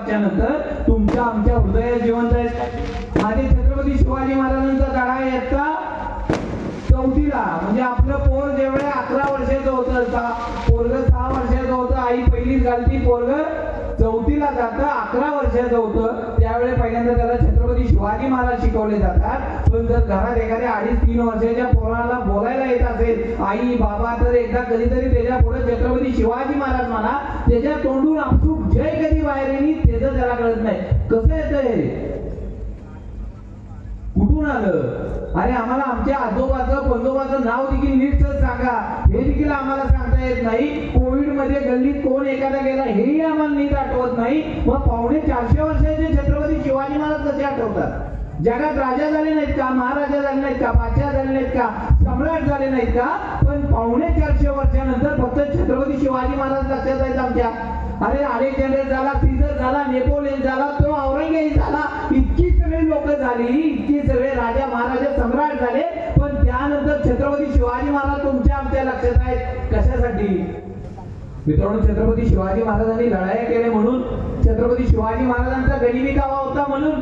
वर्षाच्या नंतर तुमच्या आमच्या हृदयात जिवंत आहेत. माझे छत्रपती शिवाजी महाराजांचा धडा येता 4थीला, म्हणजे आपलं पोर जेवढे 11 वर्षाचं होतं, पोरग 6 वर्षाचं होतं, आई पहिलीच घालती, पोरग 4थीला जातं, 11 वर्षाचं होतं, त्यावेळेस पहिल्यांदा त्याला छत्रपती शिवाजी महाराज शिकवले जातात. पण जर घरात एखाद्या 2.5-3 वर्षाच्या पोराला बोलायला येत असेल आई बाबा, तर एकदा कधीतरी त्याच्या पुढे छत्रपती शिवाजी महाराज म्हणा, त्याच्या तोंडून आपसूक जय कधी बाहेर येईल त्याचं त्याला कळत नाही. कसं येतं हे, कुठून आलं? अरे आम्हाला आमच्या आजोबाचं पंजोबाचं नाव देखील नीट सांगा, हे देखील आम्हाला सांगता येत नाही. कोविड मध्ये गल्लीत कोण एखादा गेला हेही आम्हाला नीट आठवत नाही. मग 450 वर्षाचे छत्रपती शिवाजी महाराज कसे आठवतात? जगात राजा झाले नाहीत का, महाराजा झाले नाहीत का, बादशाह झाले नाहीत का, सम्राट झाले नाहीत का? पण 450 वर्षानंतर फक्त छत्रपती शिवाजी महाराज लक्षात आहेत आमच्या. अरे अलेक्झांडर झाला, सीझर झाला, नेपोलियन झाला, तो औरंगजेब झाला, इतकी सगळी लोक झाली, इतकी सगळे राजा महाराजा सम्राट झाले, पण त्यानंतर छत्रपती शिवाजी महाराज तुमच्या आमच्या लक्षात आहेत. कशासाठी मित्रांनो? छत्रपती शिवाजी महाराजांनी लढाया केल्या म्हणून, छत्रपती शिवाजी महाराजांचा गरिबी कावा होता म्हणून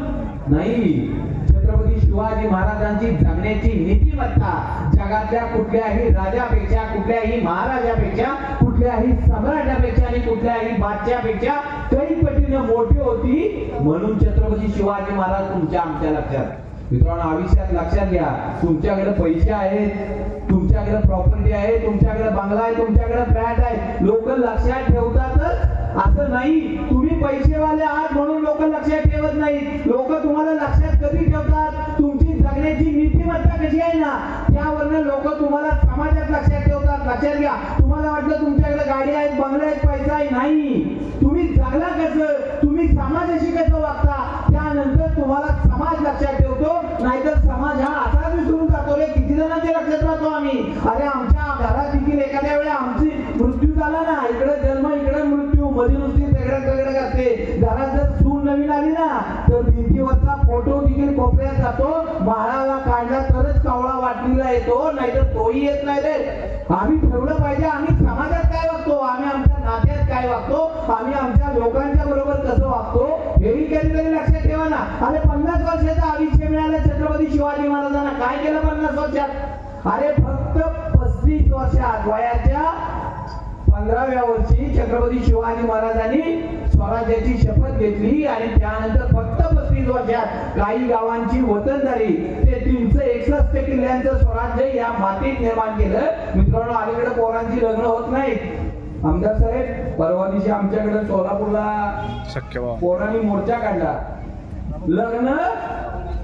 नाही. छत्रपती शिवाजी महाराजांची जगण्याची नीतिमत्ता जगातल्या कुठल्याही राजापेक्षा, कुठल्याही महाराजापेक्षा, कुठल्याही सम्राटापेक्षा आणि कुठल्याही बादशाहपेक्षा काही पटीने मोठी होती. म्हणून छत्रपती शिवाजी महाराज तुमच्या आमच्या लक्षात. मित्रांनो, आयुष्यात लक्षात घ्या, तुमच्याकडे पैसे आहेत, तुमच्याकडे प्रॉपर्टी आहे, तुमच्याकडे बंगला आहे, तुमच्याकडे फ्लॅट आहे, लोक लक्षात ठेवतातच असं नाही. तुम्ही पैसेवाले आहात म्हणून लोक लक्षात ठेवत नाहीत. लोक तुम्हाला लक्षात कधी ठेवतात? तुमची जगण्याची नीतिमत्ता कशी आहे ना, त्यावरनं लोक तुम्हाला समाजात लक्षात ठेवतात. लक्षात घ्या, तुम्हाला वाटलं तुमच्याकडे गाडी आहेत, बंगले आहेत, पैसा आहे, नाही. तुम्ही जगला कसं, तुम्ही समाजाशी कसं वागता, त्यानंतर तुम्हाला समाज लक्षात ठेवतो. नाहीतर समाज हा आता विसरून जातो रे. किती जणांच्या लक्षात राहतो आम्ही? अरे आमच्या घरात देखील एखाद्या वेळेला आमची मृत्यू झाला ना, इकडे जन्म इकडे मृत्यू, मध्ये नुसती दगड करते. घरात जर सून नवीन आली ना, तर भिंतीवरचा फोटो देखील कोपऱ्यात जातो. बाळाला काढला तरच कावळा वाटणीला येतो, नाहीतर तोही येत नाही रे. आम्ही ठेवलं पाहिजे आम्ही समाजात काय वागतो, आम्ही आमच्या नात्यात काय वागतो, आम्ही आमच्या लोकांच्या बरोबर कसं वागतो, हेही कधीतरी लक्षात ठेवा ना. अरे 50 वर्षाचं आयुष्य मिळालं छत्रपती शिवाजी महाराजांना, काय केलं 50 वर्षात? अरे फक्त 35 वर्षात, वयाच्या 15व्या वर्षी छत्रपती शिवाजी महाराजांनी स्वराज्याची शपथ घेतली आणि त्यानंतर फक्त 35 वर्षात काही गावांची वतनदारी ते 361 किल्ल्यांचं स्वराज्य या मातीत निर्माण केलं. मित्रांनो, अलीकडे पोरांची लग्न होत नाहीत. आमदार साहेब, परवा दिवशी आमच्याकडे सोलापूरला पोरांनी मोर्चा काढला. लग्न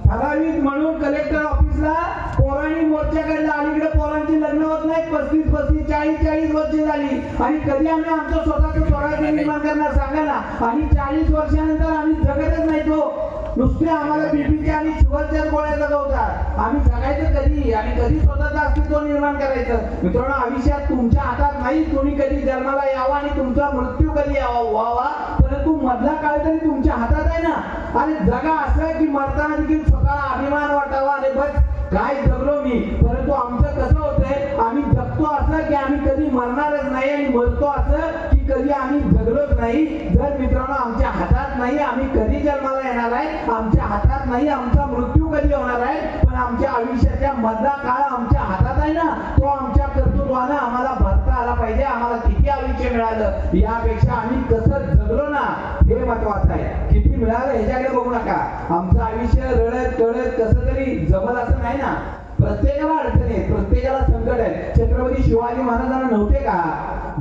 ठराविक म्हणून कलेक्टर ऑफिसला पोरांनी मोर्चा काढला. अलीकडे पोरांची लग्न होत नाहीत. 35, 40 वर्ष झाली आणि कधी आम्ही आमचं स्वतःचं स्वराज्य निर्माण करणार सांगा ना. आणि 40 वर्षानंतर आम्ही जगतच नाही. तो नुसते आम्हाला बीपीच्या आणि शुगरच्या गोळ्या जगवतात. आम्ही जगायचं कधी आणि कधी स्वतःचं अस्तित्व निर्माण करायचं? मित्रांनो, आयुष्यात तुमच्या हातात नाही तुम्ही कधी जन्माला यावा आणि तुमचा मृत्यू कधी व्हावा, परंतु मधला काळ तरी तुमच्या हातात आहे ना. आणि जगा असं की मरताना देखील स्वतःला अभिमान वाटावा, अरे बस काय जगलो मी. परंतु आमचं कसं होतंय, आम्ही जगतो असं की आम्ही कधी मरणारच नाही आणि मरतो असं की कधी आम्ही जगलोच नाही. जर मित्रांनो आमच्या हातात नाही आम्ही कधी जन्माला येणार आहे, आमच्या हातात नाही आमचा मृत्यू कधी होणार आहे, पण आमच्या आयुष्याच्या मधला काळ आमच्या हातात आहे ना. तो आमच्या कर्तृत्वानं आम्हाला भरता आला पाहिजे. आम्हाला किती आयुष्य मिळालं यापेक्षा आम्ही कसं जगलो ना हे महत्वाचं आहे. किती मिळालं ह्याच्याकडे बघू नका. आमचं आयुष्य रडत कळत कसं तरी जमल असं नाही ना. प्रत्येकाला अडचण आहे, प्रत्येकाला संकट आहे. छत्रपती शिवाजी महाराजांना नव्हते का?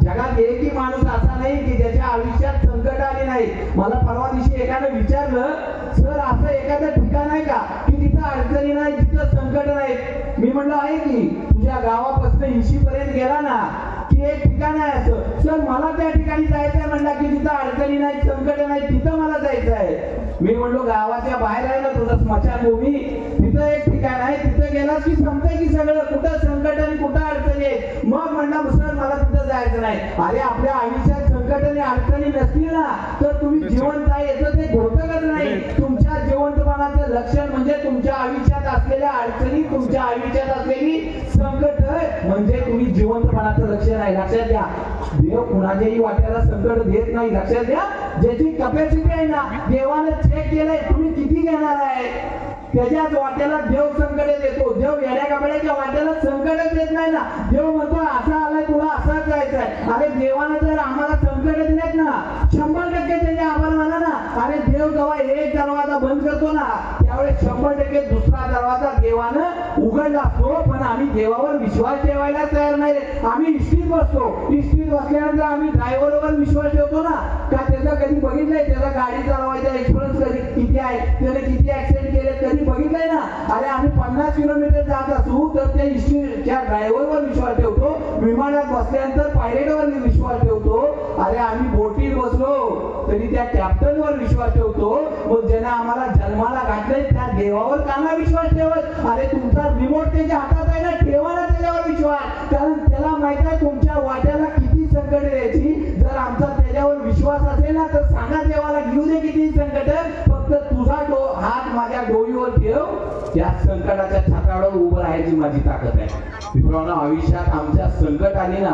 जगात एकही माणूस असा नाही की ज्याच्या आयुष्यात संकट आले नाही. मला परवा दिवशी एकाने विचारलं, सर असं एखादं ठिकाण आहे का की तिथं अडचणी नाही, तिथं संकट नाही? मी म्हणलं आहे की. तुझ्या गावापासून 80 पर्यंत गेला ना की एक ठिकाण आहे असं. सर मला त्या ठिकाणी जायचंय म्हणला की तिथं अडचणी नाही, संकट नाही, तिथं मला जायचं आहे. मी म्हणलो गावाच्या बाहेर आहे ना तुझं स्मशानभूमी, तिथं एक ठिकाण आहे, तिथं गेलास की समजतंय की सगळं कुठं संकट आणि कुठं अडचणी आहेत. मग म्हणला सर मला तिथं जायचं नाही. अरे आपल्या आयुष्यात संकट आणि अडचणी नसतील ना तर तुम्ही जिवंत आहे याचं ते घोटकच नाही. तुमच्या जिवंतपणाचं लक्षण म्हणजे तुमच्या आयुष्यात असलेल्या अडचणी, तुमच्या आयुष्यात असलेली संकट म्हणजे तुम्ही जिवंतपणाचं लक्षण आहे. लक्षात घ्या. देव कुणाच्याही वाट्याला संकट देत नाही. लक्षात द्या, ज्याची कॅपॅसिटी आहे ना, देवाने चेक केलंय तुम्ही किती घेणार आहे, त्याच्याच वाट्याला देव संकट देतो. देव येड्या कापड्याच्या वाट्याला संकटच देत नाही ना. देव म्हणतो असा आलाय तुला असाच जायचंय. अरे देवाने जर आम्हाला संकट दिलेत ना, 100% त्याचे आभार माना ना. अरे देव जेव्हा एक दरवाजा बंद करतो ना, त्यावेळेस 100% दुसरा दरवाजा देवानं उघडला असतो. पण आम्ही देवावर विश्वास ठेवायला तयार नाही. आम्ही इष्टीत बसतो. इष्टीत बसल्यानंतर आम्ही ड्रायव्हरवर विश्वास ठेवतो ना, का त्याचं कधी बघितलंय, त्याचा गाडी चालवायचा एक्सपिरियन्स कधी किती आहे, त्याने किती ऍक्सिडेंट केले कधी बघितलंय ना. अरे आम्ही 50 किलोमीटर जात असू तर त्या इष्टीच्या ड्रायव्हरवर विश्वास ठेवतो. विमानात बसल्यानंतर पायलटवर विश्वास ठेवतो. अरे आम्ही बोटीत बसलो तरी त्या कॅप्टनवर विश्वास ठेवतो. मग ज्याने आम्हाला जन्माला घातले त्या देवावर का नाही विश्वास ठेवत? अरे तुमचा रिमोट त्याच्या हातात आहे ना, ठेवा ना त्याच्यावर विश्वास. कारण त्याला माहित आहे तुमच्या वाट्याला किती संकट द्यायची. जर आमचा त्याच्यावर विश्वास असेल ना, तर सांगा देवाला घेऊ दे किती संकट, फक्त तुझा हात माझ्या डोळीवर ठेव. त्या संकटाच्या छातावर उभं राहायची माझी ताकद आहे. मित्रांनो, आयुष्यात आमच्या संकट आली ना,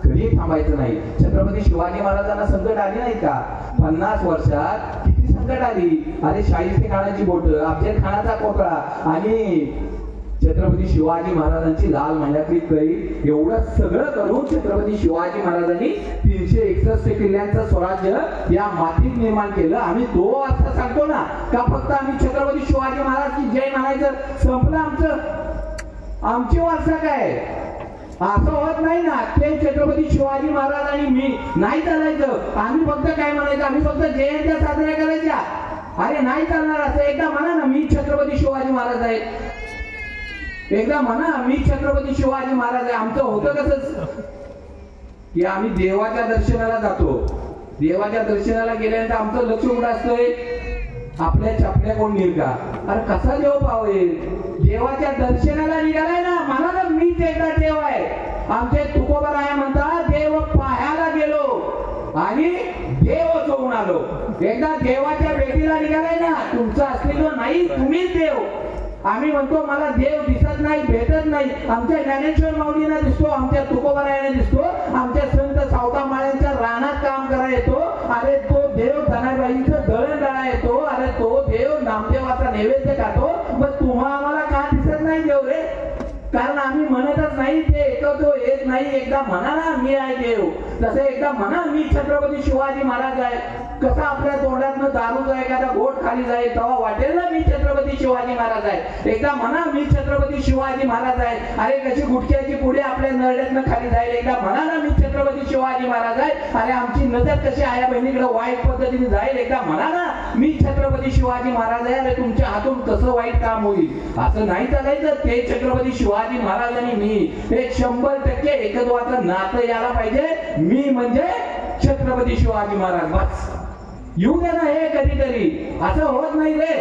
कधी थांबायचं नाही. छत्रपती शिवाजी महाराजांना संकट आली नाही का? 50 वर्षात किती संकट आली. अरे शाहिस्ते खानाची बोट, अफजल खानाचा कोकळा आणि छत्रपती शिवाजी महाराजांची लाल महिन्यातली कैद, एवढं सगळं करून छत्रपती शिवाजी महाराजांनी 361 किल्ल्यांचं स्वराज्य या मातीत निर्माण केलं. आम्ही तो अर्थ सांगतो ना, का फक्त आम्ही छत्रपती शिवाजी महाराज की जय म्हणायचं संपलं आमचं? आमची वारसा काय? असं होत नाही ना. ते छत्रपती शिवाजी महाराज आणि मी नाही चालायचं. आम्ही फक्त काय म्हणायचं, आम्ही फक्त जयंत्या साजऱ्या करायच्या. अरे नाही चालणार असं. एकदा म्हणा ना, मी छत्रपती शिवाजी महाराज आहे. एकदा म्हणा, मी छत्रपती शिवाजी महाराज आहे. आमचं होतं कसं की आम्ही देवाच्या दर्शनाला जातो. देवाच्या दर्शनाला गेल्यानंतर आमचं लक्ष कुठं असतंय? आपल्या छापल्या कोण निघा. अरे कसा देव पावे? देवाच्या दर्शनाला निघालाय ना, मला ना मीच एकदा देव आहे. आमचे तुकोबाराया म्हणतात, देव पाहायला गेलो आणि देव होऊन आलो. एकदा देवाच्या भेटीला निघालाय ना, तुमचं अस्तित्व नाही, तुम्हीच देव. आम्ही म्हणतो मला देव दिसत नाही, भेटत नाही. आमच्या ज्ञानेश्वर माऊलींना दिसतो, आमच्या तुकोबारायांना दिसतो, आमच्या संत सावता माळ्यांच्या रानात काम करायला येतो. अरे तो देव धनाबाईंचं दळण दळा येतो. अरे तो देव नामदेवाचा नैवेद्य खातो. मग तुम्हा आम्हाला का दिसत नाही देव रे? कारण आम्ही म्हणतच नाही, ते एकतो येत नाही. एकदा म्हणा ना, मी आहे देव. तसं एकदा म्हणा, मी छत्रपती शिवाजी महाराज आहे. कसा आपल्या तोंडातनं दारूचा एखादा घोट खाली जाईल तेव्हा वाटेल ना, मी छत्रपती शिवाजी महाराज आहे. एकदा म्हणा, मी छत्रपती शिवाजी महाराज आहे. अरे कशी गुटख्याची पुढे आपल्या नरड्यातनं खाली जाईल. एकदा म्हणा ना, मी छत्रपती शिवाजी महाराज आहे. अरे आमची नजर कशी आया बहिणीकडे वाईट पद्धतीने जाईल. एकदा म्हणा ना, मी छत्रपती शिवाजी महाराज आहे. अरे तुमच्या हातून कसं वाईट काम होईल. असं नाही चालायचं. ते छत्रपती शिवाजी महाराज आणि मी हे 100% एकत्वाचं नातं यायला पाहिजे. मी म्हणजे छत्रपती शिवाजी महाराज. बस येऊ दे ना हे कधीतरी. असं होत नाही रे,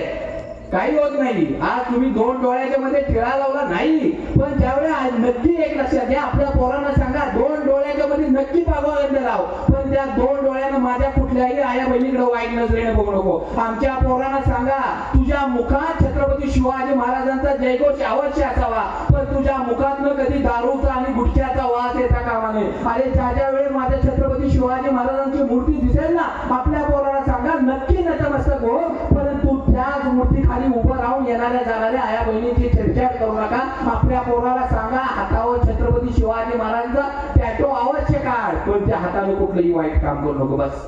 काही होत नाही. आज तुम्ही 2 डोळ्याच्या मध्ये टिळा लावला नाही, पण त्यावेळेस नक्की एक लक्षात घ्या, आपल्या पोरांना सांगा 2 डोळ्याच्या मध्ये नक्की पागोगंध लाव. पण त्या 2 डोळ्यानं माझ्या कुठल्याही आया बहिणीकडे वाईट नजरेने बघू नको. आमच्या पोरांना सांगा, तुझ्या मुखात छत्रपती शिवाजी महाराजांचा जयघोष अवश्य असावा, पण तुझ्या मुखातनं कधी दारूचा आणि गुटख्याचा वास येता कामा नये. अरे ज्या वेळेस माझ्या छत्रपती शिवाजी महाराजांची मूर्ती दिसेल ना, आपल्या पोरांना सांगा नक्की नतमस्तक हो, परंतु त्याच मूर्ती खाली उभं राहून येणाऱ्या जाणाऱ्या आया बहिणीची छेडछाड करू नका. आपल्या पोराला सांगा, हातावर छत्रपती शिवाजी महाराजांचा टॅटो अवश्य काढ, पण त्या हाताने कुठलंही वाईट काम करू नको. बस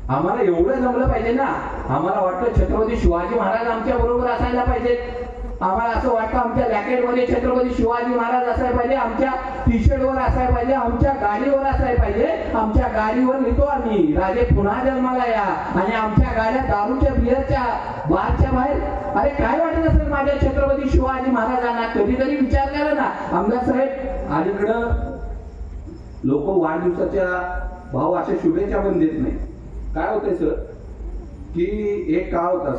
आम्हाला एवढं जमलं पाहिजे ना. आम्हाला वाटतं छत्रपती शिवाजी महाराज आमच्या बरोबर असायला पाहिजेत. आम्हाला असं वाटतं आमच्या जॅकेटमध्ये छत्रपती शिवाजी महाराज असायला पाहिजे, आमच्या टी शर्टवर असायला पाहिजे, आमच्या गाडीवर असायला पाहिजे. आमच्या गाडीवर लिहितो आम्ही, राजे पुन्हा जन्माला या. आणि आमच्या गाड्या दारूच्या बियरच्या बारच्या बाहेर. अरे काय वाटत असेल माझ्या छत्रपती शिवाजी महाराजांना? कधीतरी विचार करा ना. आमदार साहेब, अलीकडं लोक वाढदिवसाच्या भाऊ अशा शुभेच्छा पण देत नाही. काय होतंय सर की एक काळ होता,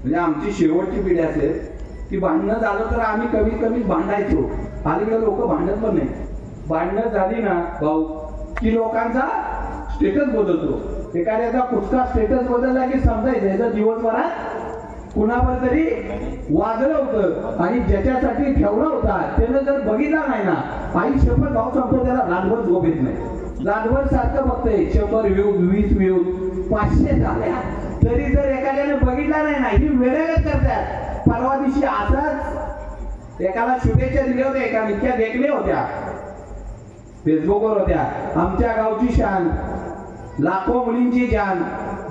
म्हणजे आमची शेवटची पिढी असेल की भांडणं झालं तर आम्ही कमीत कमी भांडायचो. अलीकडे लोक भांडत पण नाही. भांडणं झाली ना भाऊ की लोकांचा स्टेटस बदलतो. एखाद्याचा कुठचा स्टेटस बदलला की समजायचं याचा दिवसभरात कुणावर तरी वाजलं होतं आणि ज्याच्यासाठी ठेवला होता त्यानं जर बघितला नाही ना, आई शपथ भाऊ सांगतो त्याला रानभर झोप येत नाही. रातभर सारखं बघतोय 100 व्ह्यूज 20 व्ह्यूज 500 झाल्या तरी जर एखाद्याने बघितला नाही ना ही वेळेगत करतात. परवा दिवशी असाच एकाला शुभेच्छा दिल्या होत्या, एका इतक्या देखल्या होत्या फेसबुकवर होत्या. आमच्या गावची शान, लाखो मुलींची जान,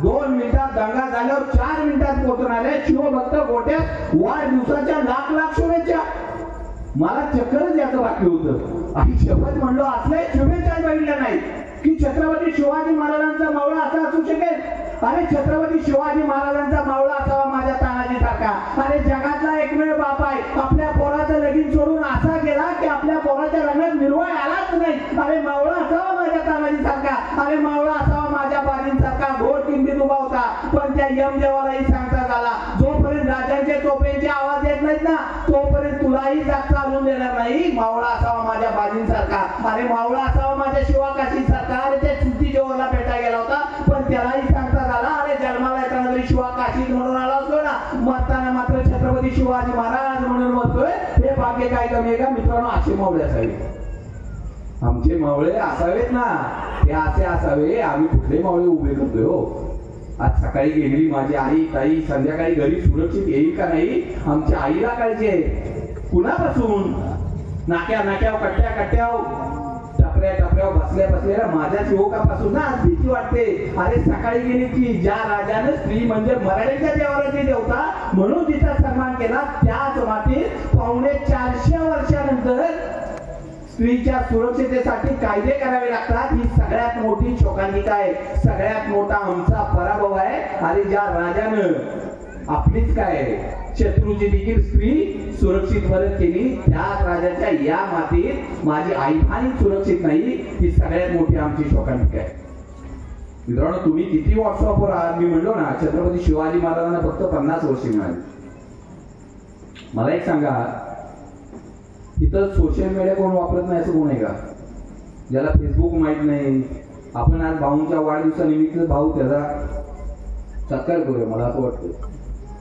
2 मिनिटात दंगा झाल्यावर 4 मिनिटात पोहोचून आल्या शिवभक्त गोट्यात वाढदिवसाच्या लाख लाख शुभेच्छा. मला चक्करच याचं बाकी होतं आणि शपथ म्हणलो असले शुभेच्छा बघितल्या नाही की छत्रपती शिवाजी महाराजांचा मावळा असा असू शकेल. अरे छत्रपती शिवाजी महाराजांचा मावळा असावा माझ्या तानाजी सारखा. अरे जगातला एकमेव बाप आहे आपल्या पोराचं लगीन सोडून असा गेला की आपल्या पोराच्या लग्नात निर्वाळ आलाच नाही. अरे मावळा असावा माझ्या तानाजी सारखा. अरे मावळा असावा माझ्या बाजींसारखा. घोर किंमतीत उभा होता पण त्या यम देवालाही सांगता झाला जोपर्यंत राजांचे तोफेंचे आवाज येत नाहीत ना तोपर्यंत तुलाही जास्त चालून देणार नाही. मावळा असावा माझ्या बाजींसारखा. अरे मावळा असावा माझ्या शिवाकाशी सारखा. अरे त्या चुकी जेव्हा भेटा गेला होता पण त्यालाही सांगता झाला अरे जन्माला येताना तरी शिवाकाशीत म्हणून आला असतो ना मरताना मात्र छत्रपती शिवाजी महाराज म्हणून मरतोय. हे भाग्य काय कमी आहे का मित्रांनो. असे मावळे असावे आमचे मावळे असावेत ना हे असे असावे. आम्ही कुठले मावळे उभे करतोय हो. आज सकाळी गेलेली माझी आई ताई संध्याकाळी घरी सुरक्षित येईल का नाही आमच्या आईला काळजी आहे. कुणापासून नाक्या नाक्यावर कट्ट्या कट्ट्यावर टपऱ्या टपऱ्यावर बसल्या बसलेल्या माझ्या युवकापासून ना आज भीती वाटते. अरे सकाळी गेली की ज्या राजाने स्त्री म्हणजे मराठ्यांच्या देवाची देवता म्हणून तिचा सन्मान केला त्याच मातीत 450 वर्षानंतर स्त्रीच्या सुरक्षितेसाठी कायदे करावे लागतात. ही सगळ्यात मोठी शोकांतिका आहे. सगळ्यात मोठा आमचा पराभव आहे. आणि ज्या राजानं आपलीच काय शत्रूची देखील स्त्री सुरक्षित मदत केली त्याच राजाच्या या मातीत माझी आई आणि सुरक्षित नाही. ही सगळ्यात मोठी आमची शोकांतिका आहे. मित्रांनो तुम्ही किती व्हॉट्सअपवर आहात. मी म्हणलो ना छत्रपती शिवाजी महाराजांना फक्त 50 वर्ष मिळाली. मला एक सांगा इथं सोशल मीडिया कोण वापरत नाही असं कोण आहे का. ज्याला फेसबुक माहित नाही. आपण आज भाऊंच्या वाढदिवसानिमित्त भाऊ त्याचा सत्कार करूया. मला असं वाटतं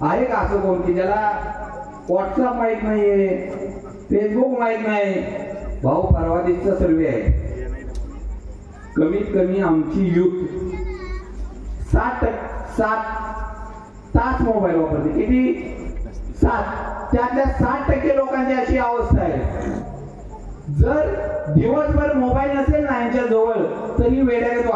आहे का असं कोण की ज्याला व्हॉट्सअप माहित नाहीये फेसबुक माहित नाही. भाऊ परवा दिवसाचा सर्वे आहे कमीत कमी आमची युथ 7 तास मोबाईल वापरते. किती 7. त्यातल्या 60% लोकांची अशी अवस्था आहे जर दिवसभर मोबाईल नसेल ना यांच्या जवळ तरी वेड्यागत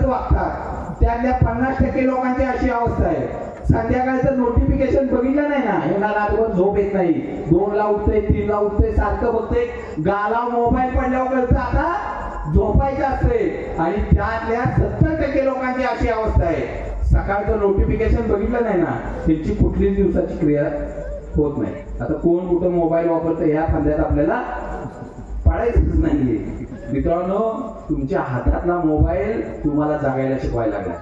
वागतात. त्यातल्या 50% लोकांची अशी अवस्था आहे संध्याकाळचं नोटिफिकेशन बघितलं नाही ना यांना रातभर झोप येत नाही. 2 ला उठते 3 ला उठते सारखं बघते. गाला मोबाईल पडल्यावर कळतं आता झोपायचं असते. आणि त्यातल्या 70% लोकांची अशी अवस्था आहे सकाळचं नोटिफिकेशन बघितलं नाही ना त्यांची कुठलीच दिवसाची क्रिया होत नाही. आता कोण कुठं मोबाईल वापरतं ह्या फांद्यात आपल्याला पाडायचंच नाहीये. मित्रांनो तुमच्या हातातला मोबाईल तुम्हाला जागायला शिकवायला लागला.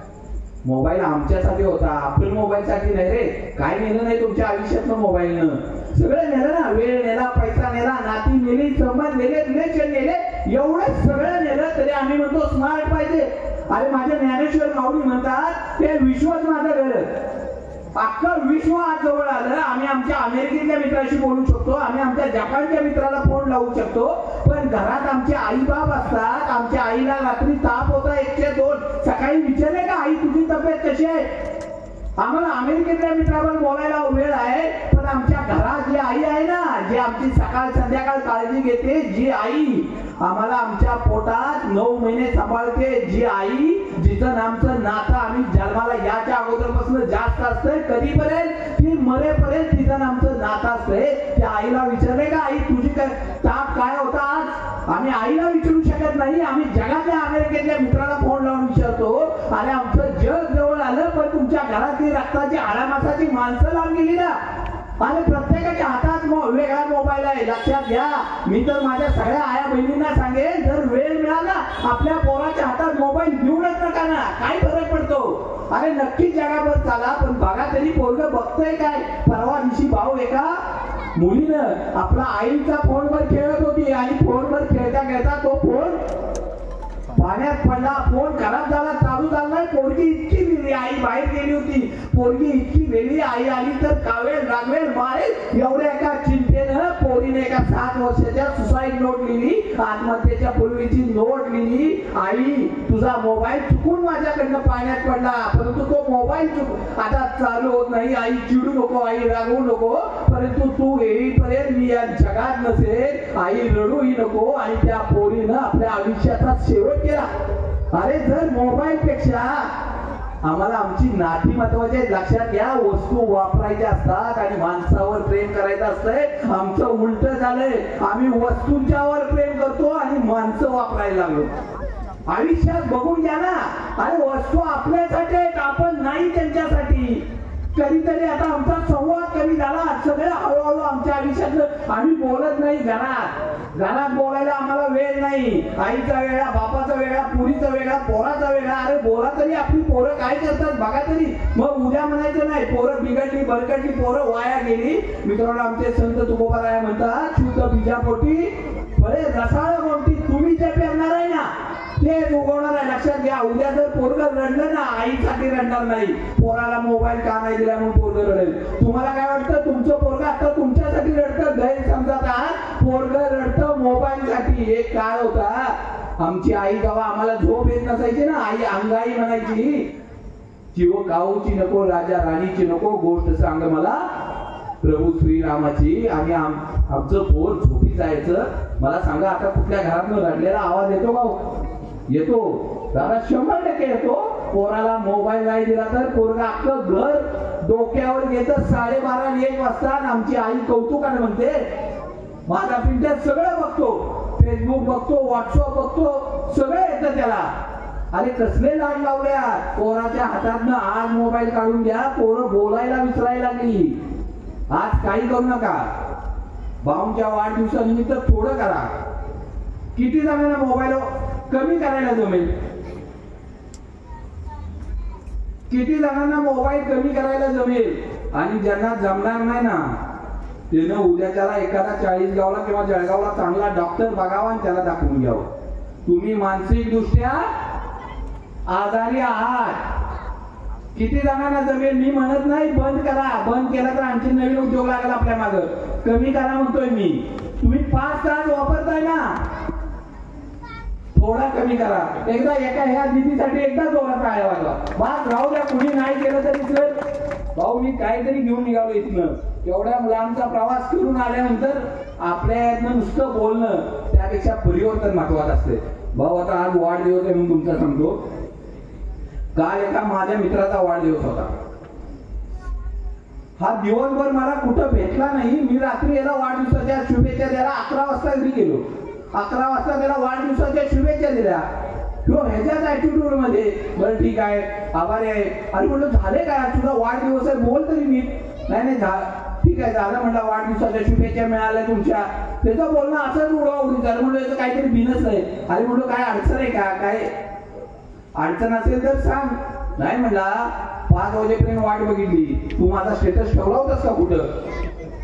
मोबाईल आमच्यासाठी होता आपण मोबाईलसाठी नाही रे. काय नेलं नाही तुमच्या आयुष्यातलं मोबाईलनं. सगळं नेलं ना. वेळ नेला पैसा नेला नाती नेली संबंध नेले रिलेशन नेले एवढं सगळं नेलं तरी आम्ही म्हणतो स्मार्ट पाहिजे. अरे माझे ज्ञानेश्वर माऊली म्हणतात ते विश्वच माझं घर. अख्खं विश्व आज जवळ आलं. आम्ही आमच्या अमेरिकेतल्या मित्राशी बोलू शकतो. आम्ही आमच्या जपानच्या मित्राला फोन लावू शकतो. पण घरात आमचे आई बाप असतात. आमच्या आईला रात्री ताप होता 102. सकाळी विचारले का आई तुझी तब्येत कशी आहे. आम्हाला अमेरिकेतल्या मित्रावर बोलायला वेळ आहे पण आमच्या घरात जी आई आहे ना जी आमची सकाळ संध्याकाळ काळजी घेते जी आई आम्हाला आमच्या पोटात 9 महिने सांभाळते जी आई जिथं आमचं नातं आम्ही जन्माला याच्या अगोदरपासून जास्त असतंय कधीपर्यंत ती मरेपर्यंत तिथं आमचं नातं असतंय. त्या आईला विचारले का आई तुझी ताप काय होता आज. आम्ही आईला विचारू शकत नाही. आम्ही जगातल्या अमेरिकेतल्या मित्राला फोन लावून विचारतो. आणि आमचं जग जवळ आलं पण तुमच्या घरातली रक्ताची हाडामासाची माणसं लावून गेली ना. आणि प्रत्येकाच्या हातात वेगळा मोबाईल आहे. लक्षात घ्या. मी तर माझ्या सगळ्या आया बहिणींना सांगेन जर वेळ मिळाला आपल्या पोराच्या हातात मोबाईल घेऊनच नका ना. काय फरक पडतो. अरे नक्कीच जगाभर चाला पण बघा तरी पोरगं बघतोय काय. परवा दिवशी भाऊ एका मुलीनं आपला आईचा फोनवर खेळत होती आणि फोनवर खेळता खेळता तो फोन पाण्यात पडला. फोन खराब झाला चालू झाला. पोरगी इतकी वेळी आई बाहेर गेली होती. पोरगी इतकी वेळी आई आली तर कावेल रागवेल मारेल एवढ्या एका चिंतेनं पोरीने एका 7 वर्षाच्या सुसाईड नोट लिहिली, आत्महत्येच्या पूर्वीची नोट लिहिली. आई तुझा मोबाईल चुकून माझ्याकडनं पाण्यात पडला, परंतु तो मोबाईल आता चालू होत नाही. आई चिडू नको, आई रागवू नको, परंतु तू येईपर्यंत मी या जगात नसेल. आई रडूही नको. आणि त्या पोरीनं आपल्या आयुष्याचा शेवट केला. अरे जर मोबाईल पेक्षा आम्हाला आमची नाती महत्वाची आहेत. लक्षात घ्या, वस्तू वापरायच्या असतात आणि माणसावर प्रेम करायचं असतंय. आमचं उलट झालंय, आम्ही वस्तूंच्यावर प्रेम करतो आणि माणसं वापरायला लागलो. आयुष्यात बघून घ्या ना, अरे वस्तू आपल्यासाठी आहेत, आपण नाही त्यांच्यासाठी. कधीतरी आता आमचा संवाद कमी झाला, सगळं हळूहळू आमच्या आयुष्यात आम्ही बोलत नाही. घरात बोलायला आम्हाला वेळ नाही. आईचा वेगळा, बापाचा वेगळा, पुरीचा वेगळा, पोराचा वेगळा. अरे बोला तरी आपली पोरं काय करतात बघा तरी. मग उद्या म्हणायचं नाही पोरं बिघडली बरकटली, पोरं वाया गेली. मित्रांनो, आमचे संत तुकोबाराय म्हणतात, शुद्ध बीजापोटी फळे रसाळ कोणती, तुम्ही जे पेरणार आहे ना ते उगवणार आहे. लक्षात घ्या, उद्या जर पोरगं रडलं ना, आईसाठी रडणार नाही. पोराला मोबाईल का नाही दिला म्हणून पोरगं रडेल. तुम्हाला काय वाटतं, तुमचं पोरगं आता तुमच्यासाठी रडतं? गैरसमजात आहात. पोरगं रडतं मोबाईल साठी. एक काळ होता, आमची आई जेव्हा आम्हाला झोप येत नसायची ना, आई अंगाई म्हणायची, चिव काऊची नको, राजा राणीची नको, गोष्ट सांग मला प्रभू श्रीरामाची. आणि आमचं पोर झोपी जायचं. मला सांगा, आता कुठल्या घरातून रडलेला आवाज येतो का? येतो. दादा 100% येतो. पोराला मोबाईल नाही दिला तर पोरगा अख्खं घर डोक्यावर घेतं. 12:30 आणि 1 वाजता आमची आई कौतुकाने म्हणते, माझा पिंट्यात सगळं बघतो, फेसबुक बघतो, व्हॉट्सअप बघतो, सगळं येतं त्याला. अरे कसले लाड लावल्या पोराच्या हातातनं. आज मोबाईल काढून घ्या, पोरं बोलायला विसरायला लागली. आज काही करू नका, भाऊंच्या वाढदिवसानिमित्त थोडं करा. किती जणांना मोबाईल कमी करायला जमेल? किती जणांना मोबाईल कमी करायला जमेल? आणि ज्यांना जमणार नाही ना, त्यानं उद्याच्याला एखादा 40गावला किंवा जळगावला चांगला डॉक्टर बघावा आणि त्याला दाखवून घ्यावं. तुम्ही मानसिक दृष्ट्या आजारी आहात. किती जणांना जमेल? मी म्हणत नाही बंद करा, बंद केला तर आणखी नवीन उद्योग लागेल आपल्या मागं. कमी करा म्हणतोय मी. तुम्ही 5 तास वापरताय ना, थोडा कमी करा. एकदा एका ह्या दिदीसाठी एकदा जोरात टाळ्या वाजवा. बस राहू द्या, कुणी नाही केलं तरी सर भाऊ मी काहीतरी घेऊन निघालो इथनं. एवढ्या मुलांचा प्रवास करून आल्यानंतर आपल्या यातनं नुसतं बोलणं त्यापेक्षा परिवर्तन महत्वाचं असते. भाऊ आता आज वाढदिवस आहे म्हणून तुमचा सांगतो. काल एका माझ्या मित्राचा वाढदिवस होता. हा दिवसभर मला कुठं भेटला नाही. मी रात्री याला वाढदिवसाच्या शुभेच्छा द्यायला 11 वाजता घरी गेलो. 11 वाजता त्याला वाढदिवसाच्या शुभेच्छा दिल्या. ह्याच्याच ऍटिट्यूड मध्ये, बरं ठीक आहे, आभारी आहे. आणि म्हणलं झाले काय, तुझा वाढदिवस आहे, बोल तरी नीट. नाही ठीक आहे झालं म्हणलं, वाढदिवसाच्या शुभेच्छा मिळाल्या तुमच्या. त्याचं बोलणं असंच उडवाउडी झालं. म्हणलं याचं काहीतरी बिनच नाही. आणि म्हणलं काय अडचण आहे का? काय अडचण असेल तर सांग. नाही म्हणला, 5 वाजेपर्यंत वाट बघितली. तू माझा स्टेटस ठेवला होतास का कुठं?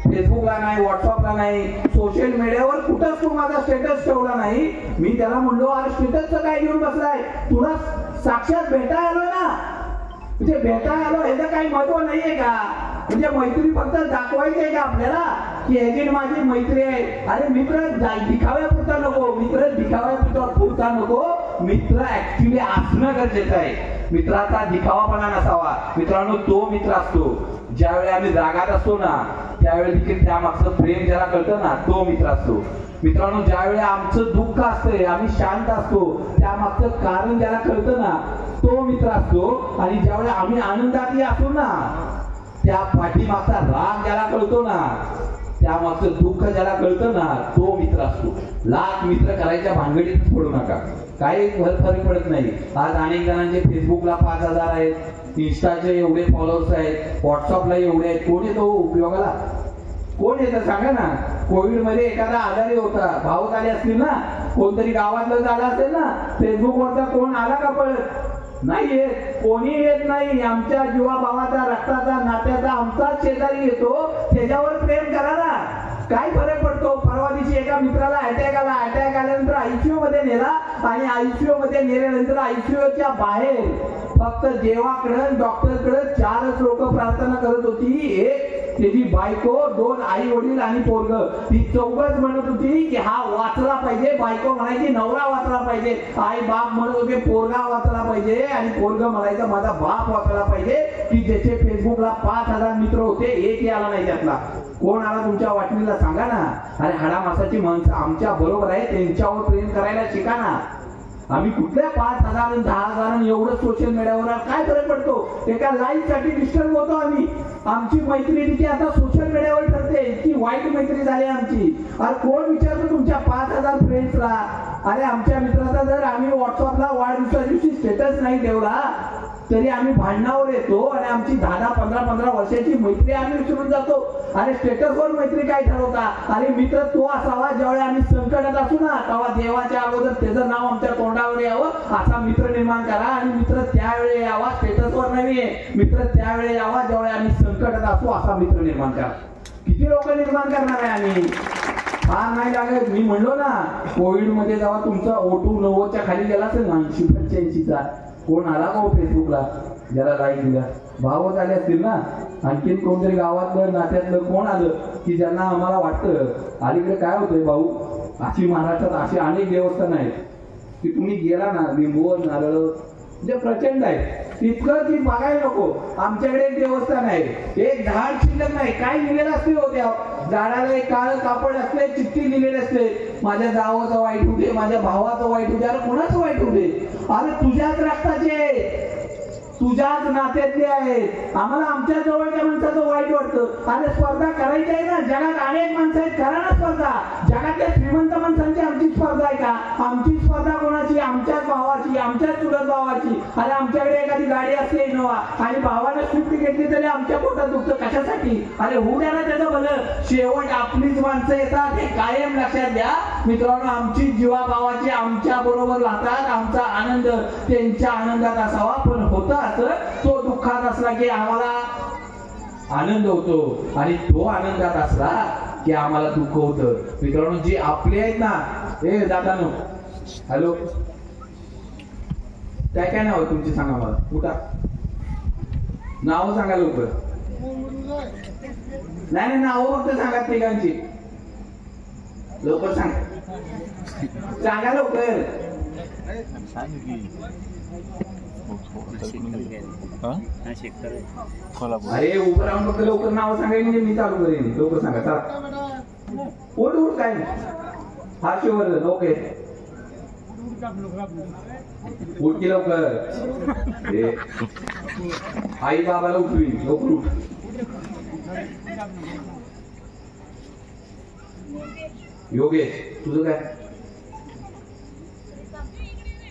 फेसबुकला नाही, व्हॉट्सअपला नाही, सोशल मीडियावर कुठंच तू माझा स्टेटस ठेवला नाही. मी त्याला म्हणलो, अरे स्टेटसचं काय घेऊन बसलाय? तुला साक्षात भेटायला आलो ना, म्हणजे भेटायला आलो ह्याचं काही महत्व नाहीये का? म्हणजे मैत्री फक्त दाखवायची आहे का आपल्याला की ह्याची माझी मैत्री आहे? अरे मित्र दिखाव्यापुरता नको, मित्र दिखाव्यापुरता नको. मित्र ऍक्च्युली असणं गरजेचं आहे. मित्राचा दिखावापणा नसावा. मित्रांनो, तो मित्र असतो ज्यावेळी आम्ही रागात असतो ना, त्यावेळी देखील त्यामागचं प्रेम ज्याला कळतं ना, तो मित्र असतो. मित्रांनो, ज्यावेळी आमचं दुःख असतंय, आम्ही शांत असतो, त्यामागचं कारण ज्याला कळतं ना, तो मित्र असतो. आणि ज्यावेळी आम्ही आनंदातही असतो ना, त्या पाठीमागचा राग ज्याला कळतो ना, त्यामागचं दुःख ज्याला कळतं ना, तो मित्र असतो. लाख मित्र करायच्या भानगडीत पडू नका, काही फरक पडत नाही. आज अनेक जणांचे फेसबुकला 5,000 आहेत, इंस्टाचे एवढे फॉलोअर्स आहेत, व्हॉट्सअपला एवढे आहेत. कोण येतो उपयोगाला? कोण येतं सांगा ना? कोविड मध्ये एखादा आजारी होता, भाऊ आले असतील ना, कोणतरी गावातलं झालं असेल ना, फेसबुकवरचा कोण आला का पळत? नाही येत, कोणी येत नाही. आमच्या जीवाभावाचा, रक्ताचा, नात्याचा आमचाच शेजारी येतो, त्याच्यावर प्रेम करा ना. काय फरक पडतो? परवा दिवशी एका मित्राला अटॅक आला. अटॅक आल्यानंतर आयसीयू मध्ये नेला आणि आयसीयू मध्ये नेल्यानंतर आयसीयूच्या बाहेर फक्त देवाकडे, डॉक्टरकडे 4च लोक प्रार्थना करत होती. एक त्याची बायको, 2 आई वडील आणि पोरग, ती चौघच म्हणत होती की हा वाचला पाहिजे. बायको म्हणायची नवरा वाचला पाहिजे, आई बाप म्हणत होते पोरगा वाचला पाहिजे, आणि पोरग म्हणायचं माझा बाप वाचला पाहिजे. की ज्याचे फेसबुकला 5000 मित्र होते, एकही आला नाही त्यातला. कोण आला तुमच्या वाटणीला सांगा ना. अरे हाडा मासाची माणसं आमच्या बरोबर आहे, त्यांच्यावर प्रेम करायला शिका ना. आम्ही कुठल्या 5000 10,000 एवढं सोशल मीडियावर काय फरक पडतो. एका लाईक साठी डिस्टर्ब होतो आम्ही. आमची मैत्रिणीची आता सोशल मीडियावर ठरते की वाईट मैत्री झाली आमची. अरे कोण विचारतो तुमच्या 5000 फ्रेंड्सला. अरे आमच्या मित्राचा जर आम्ही व्हॉट्सअपला वाढदिवसा दिवशी स्टेटस नाही ठेवला तरी आम्ही भांडणावर येतो, आणि आमची 10-10 15-15 वर्षाची मैत्री आम्ही विसरून जातो. अरे स्टेटसवर मैत्री काय ठरवता. अरे मित्र तो असावा ज्यावेळी आम्ही संकटात असू ना तेव्हा देवाच्या अगोदर त्याचं नाव आमच्या तोंडावर यावं असा मित्र निर्माण करा. आणि मित्र त्यावेळी यावा, स्टेटसवर नाहीये. मित्र त्यावेळी यावा ज्यावेळी आम्ही संकटात असू असा मित्र निर्माण करा. किती लोक निर्माण करणार आहे आम्ही. फार नाही लागत. मी म्हणलो ना कोविड मध्ये जेव्हा तुमचा O2 90च्या खाली गेला असेल ना 80-85चा, कोण आला का फेसबुकला ज्याला लाईक दिला. भावच आले असतील ना. आणखीन कोणतरी गावातलं नात्यातलं कोण आलं की ज्यांना आम्हाला वाटतं अलीकडे काय होतंय भाऊ, अशी महाराष्ट्रात अशी अनेक देवस्थान आहेत की तुम्ही गेला ना लिंबूवर नारळ जे प्रचंड आहे तितकं ती बघायला नको. आमच्याकडे एक देवस्थान आहे, एक झाड शिल्लक नाही. काय लिहिलेलं असते होत्या झाडाला एक काळ कापड असते, चिठ्ठी लिहिलेली असते, माझ्या जावाचं वाईट होते, माझ्या भावाचं वाईट होते. अरे कोणाचं वाईट होते. अरे तुझ्याच रक्ताचे तुझ्याच नात्यातले आहेत. आम्हाला आमच्या जवळच्या माणसाचं वाईट वाटतं. अरे स्पर्धा करायची आहे ना. जगात अनेक माणसं आहेत, करा ना स्पर्धा. जगातल्या श्रीमंत माणसांची आमची स्पर्धा आहे का. आमची स्पर्धा कोणाची. आमच्याच भावाची, आमच्याच चुलत भावाची. अरे आमच्याकडे एखादी गाडी असते इनोवा आणि भावाने स्विफ्ट घेतली तरी आमच्या पोटात दुखतं. कशासाठी. अरे होऊ द्या ना त्याचं भलं. शेवट आपलीच माणसं येतात हे कायम लक्षात द्या मित्रांनो. आमची जीवाभावाची आमच्या बरोबर राहतात. आमचा आनंद त्यांच्या आनंदात असावा. पण होता तो दुःखात असला की आम्हाला आनंद होतो, आणि तो आनंदात असला की आम्हाला दुःख होतं. मित्रांनो जे आपले आहेत ना. हे दादानो हॅलो काय काय नाव तुमची सांगा मला. उठा नाव सांगा लवकर. नाही नाही नाव फक्त सांगा तिघांची. लवकर सांगा लवकर. अरे उभं राहून फक्त लवकर नाव सांगाय म्हणजे मी चालू करेन. लवकर सांगा चला. उठ काय हर्षवर्धन. ओके उठ की लवकर. आई बाबाला उठवी लवकर उठ. योगेश तुझं काय.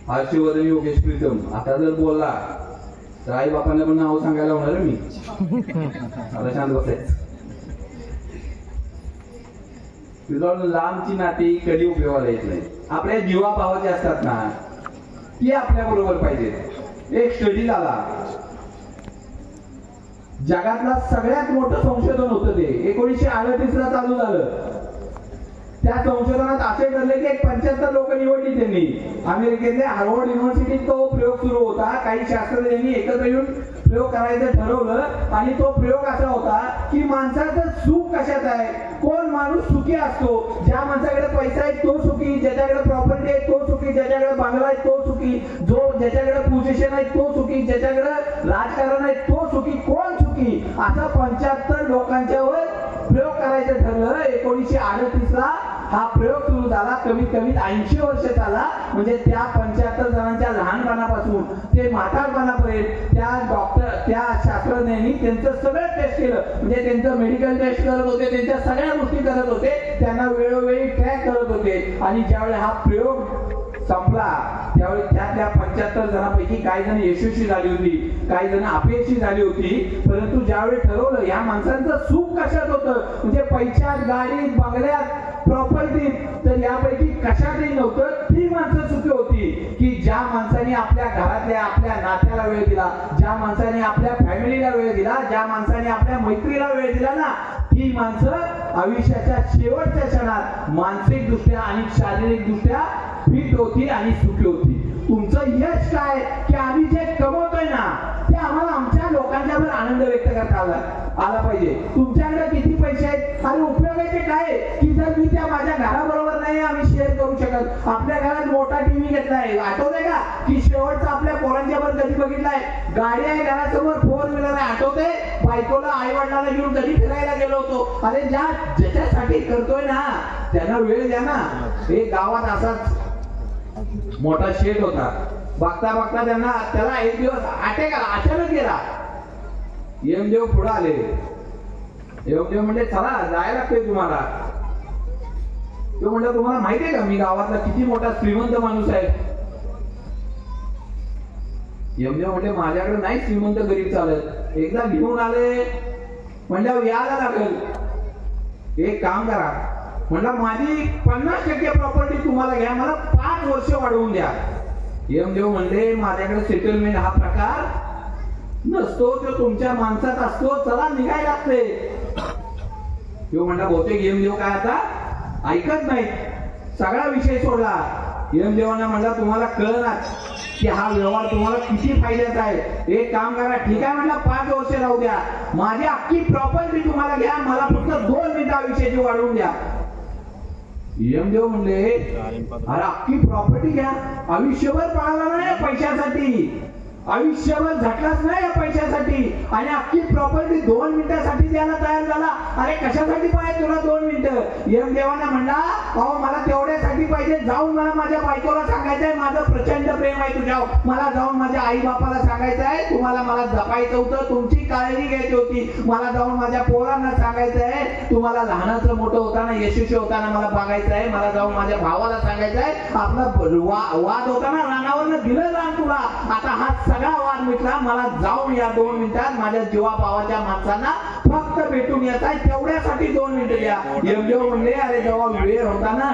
हर्षवर्धन योगेश प्रीतम. आता जर बोलला तर आई बापांना पण नाव सांगायला होणार मी. आता शांत बसायचं. लांबची नाती कधी उपयोगाला येत नाही. आपल्या जीवाभावाचे असतात ना ती आपल्या बरोबर पाहिजे. एक स्टडी झाला जगातला सगळ्यात मोठं संशोधन होतं ते 1938ला चालू झालं. त्या संशोधनात असे ठरले की 75 लोक निवडली त्यांनी. अमेरिकेतल्या हार्वर्ड युनिव्हर्सिटीत तो प्रयोग सुरू होता. काही शास्त्रज्ञांनी एकत्र येऊन प्रयोग करायचं ठरवलं, आणि तो प्रयोग असा होता की माणसाचं सुख कशात आहे. कोण माणूस सुखी असतो. ज्या माणसाकडे पैसा आहे तो सुखी, ज्याच्याकडे प्रॉपर्टी आहे तो सुखी, ज्याच्याकडे बंगला आहे तो सुखी, ज्याच्याकडे पोझिशन आहे तो सुखी, ज्याच्याकडे राजकारण आहे तो सुखी. कोण सुखी. असं 75 लोकांच्यावर प्रयोग करायचं ठरलं. 1938ला हा प्रयोग सुरू झाला. कमीत कमी 80 वर्ष झाला. म्हणजे त्या 75 जणांच्या लहानपणापासून ते म्हातारपणापर्यंत त्या शास्त्रज्ञांनी त्यांचं सगळं टेस्ट केलं. म्हणजे त्यांचं मेडिकल टेस्ट करत होते, त्यांच्या सगळ्या गोष्टी करत होते, त्यांना वेळोवेळी ट्रॅक करत होते. आणि ज्यावेळी हा प्रयोग संपला त्यावेळी त्यातल्या 75 जणांपैकी काही जण यशस्वी झाली होती, काही जण अपयशी झाली होती. परंतु ज्यावेळी ठरवलं या माणसांचं सुख कशात होतं, म्हणजे पैशात, गाडीत, बंगल्यात, प्रॉपर्टीत, तर यापैकी कशातही नव्हतं. ती माणसं सुखी होती की ज्या माणसाने आपल्या घरातल्या आपल्या नात्याला वेळ दिला, ज्या माणसाने आपल्या फॅमिलीला वेळ दिला, ज्या माणसाने आपल्या मैत्रीला वेळ दिला ना, ती माणसं आयुष्याच्या शेवटच्या क्षणात मानसिक दृष्ट्या आणि शारीरिक दृष्ट्या फिट होती आणि सुखी होती. तुमचं यश काय की आम्ही जे कमवतोय ना ते आम्हाला आमच्या लोकांच्या आनंद व्यक्त करता आला पाहिजे. तुमच्याकडे किती पैसे आहेत आणि उपयोगाचे काय की जर मी त्या माझ्या घराबरोबर नाही आम्ही शेअर करू शकत. आपल्या घरात मोठा टीव्ही घेतलाय, आठवतंय का की शेवटचा आपल्या पोरांच्या वर कधी बघितलाय? गाडी आहे घरासमोर, फोर व्हीलर आहे, आठवतंय? बायकोला आई वडिलांना घेऊन कधी फिरायला गेलो होतो. अरे ज्याच्यासाठी करतोय ना त्यांना वेळ द्या ना. हे गावात असाच मोठा शेड होता. बघता बघता त्याला एक दिवस अटॅक आला, अचानक गेला. यमदेव पुढे आले. यमदेव म्हणजे चला जायला लागतंय तुम्हाला. तो म्हणलं तुम्हाला माहितीये का मी गावातला किती मोठा श्रीमंत माणूस आहे? यमदेव म्हणले माझ्याकडे नाही श्रीमंत गरीब चालत. एकदा घेऊन आले म्हणल्यावर यायला लागेल. एक काम करा म्हणलं माझी 50% प्रॉपर्टी तुम्हाला घ्या, मला 5 वर्ष वाढवून द्या. यमदेव म्हणले माझ्याकडे सेटलमेंट हा प्रकार नसतो, तो तुमच्या माणसात असतो, चला निघायला लागते. तो म्हणला बहुतेक यमदेव काय आता ऐकत नाही, सगळा विषय सोडला. यमदेवांना म्हणला तुम्हाला कळणार की हा व्यवहार तुम्हाला किती फायद्याचा आहे. एक काम करा, ठीक आहे म्हणला 5 वर्ष राहू द्या, माझी अख्खी प्रॉपर्टी तुम्हाला घ्या, मला फक्त 2 मिनिटं आयुष्याची वाढवून द्या. यमदेव म्हणले अरे अख्खी प्रॉपर्टी घ्या, आयुष्यभर पळाला नाही पैशासाठी, आयुष्यभर झटलाच नाही या पैशासाठी आणि अख्खी प्रॉपर्टी 2 मिनिटासाठी द्यायला तयार झाला. अरे कशासाठी पाहिजे तुला 2 मिनिटं? यमदेवांना म्हणला अहो मला तेवढ्यासाठी पाहिजे, जाऊन मला माझ्या बायकोला सांगायचंय माझं प्रचंड प्रेम आहे तुझ्यावर, मला जाऊन माझ्या आई बापाला सांगायचं आहे तुम्हाला मला जपायचं होतं, तुमची काळजी घ्यायची होती, मला जाऊन माझ्या पोरांना सांगायचं आहे तुम्हाला लहानाचं मोठं होताना यशस्वी होताना मला बघायचं आहे, मला जाऊन माझ्या भावाला सांगायचं आहे आपला वाद होताना रानावरनं दिलं रान तुला, आता हा सगळा वाद मिटला, मला जाऊन या 2 मिनिटात माझ्या जीवा भावाच्या माणसांना फक्त भेटून येत आहे, तेवढ्यासाठी 2 मिनिटं द्या. यमदेव म्हणले अरे जेव्हा वेळ होता ना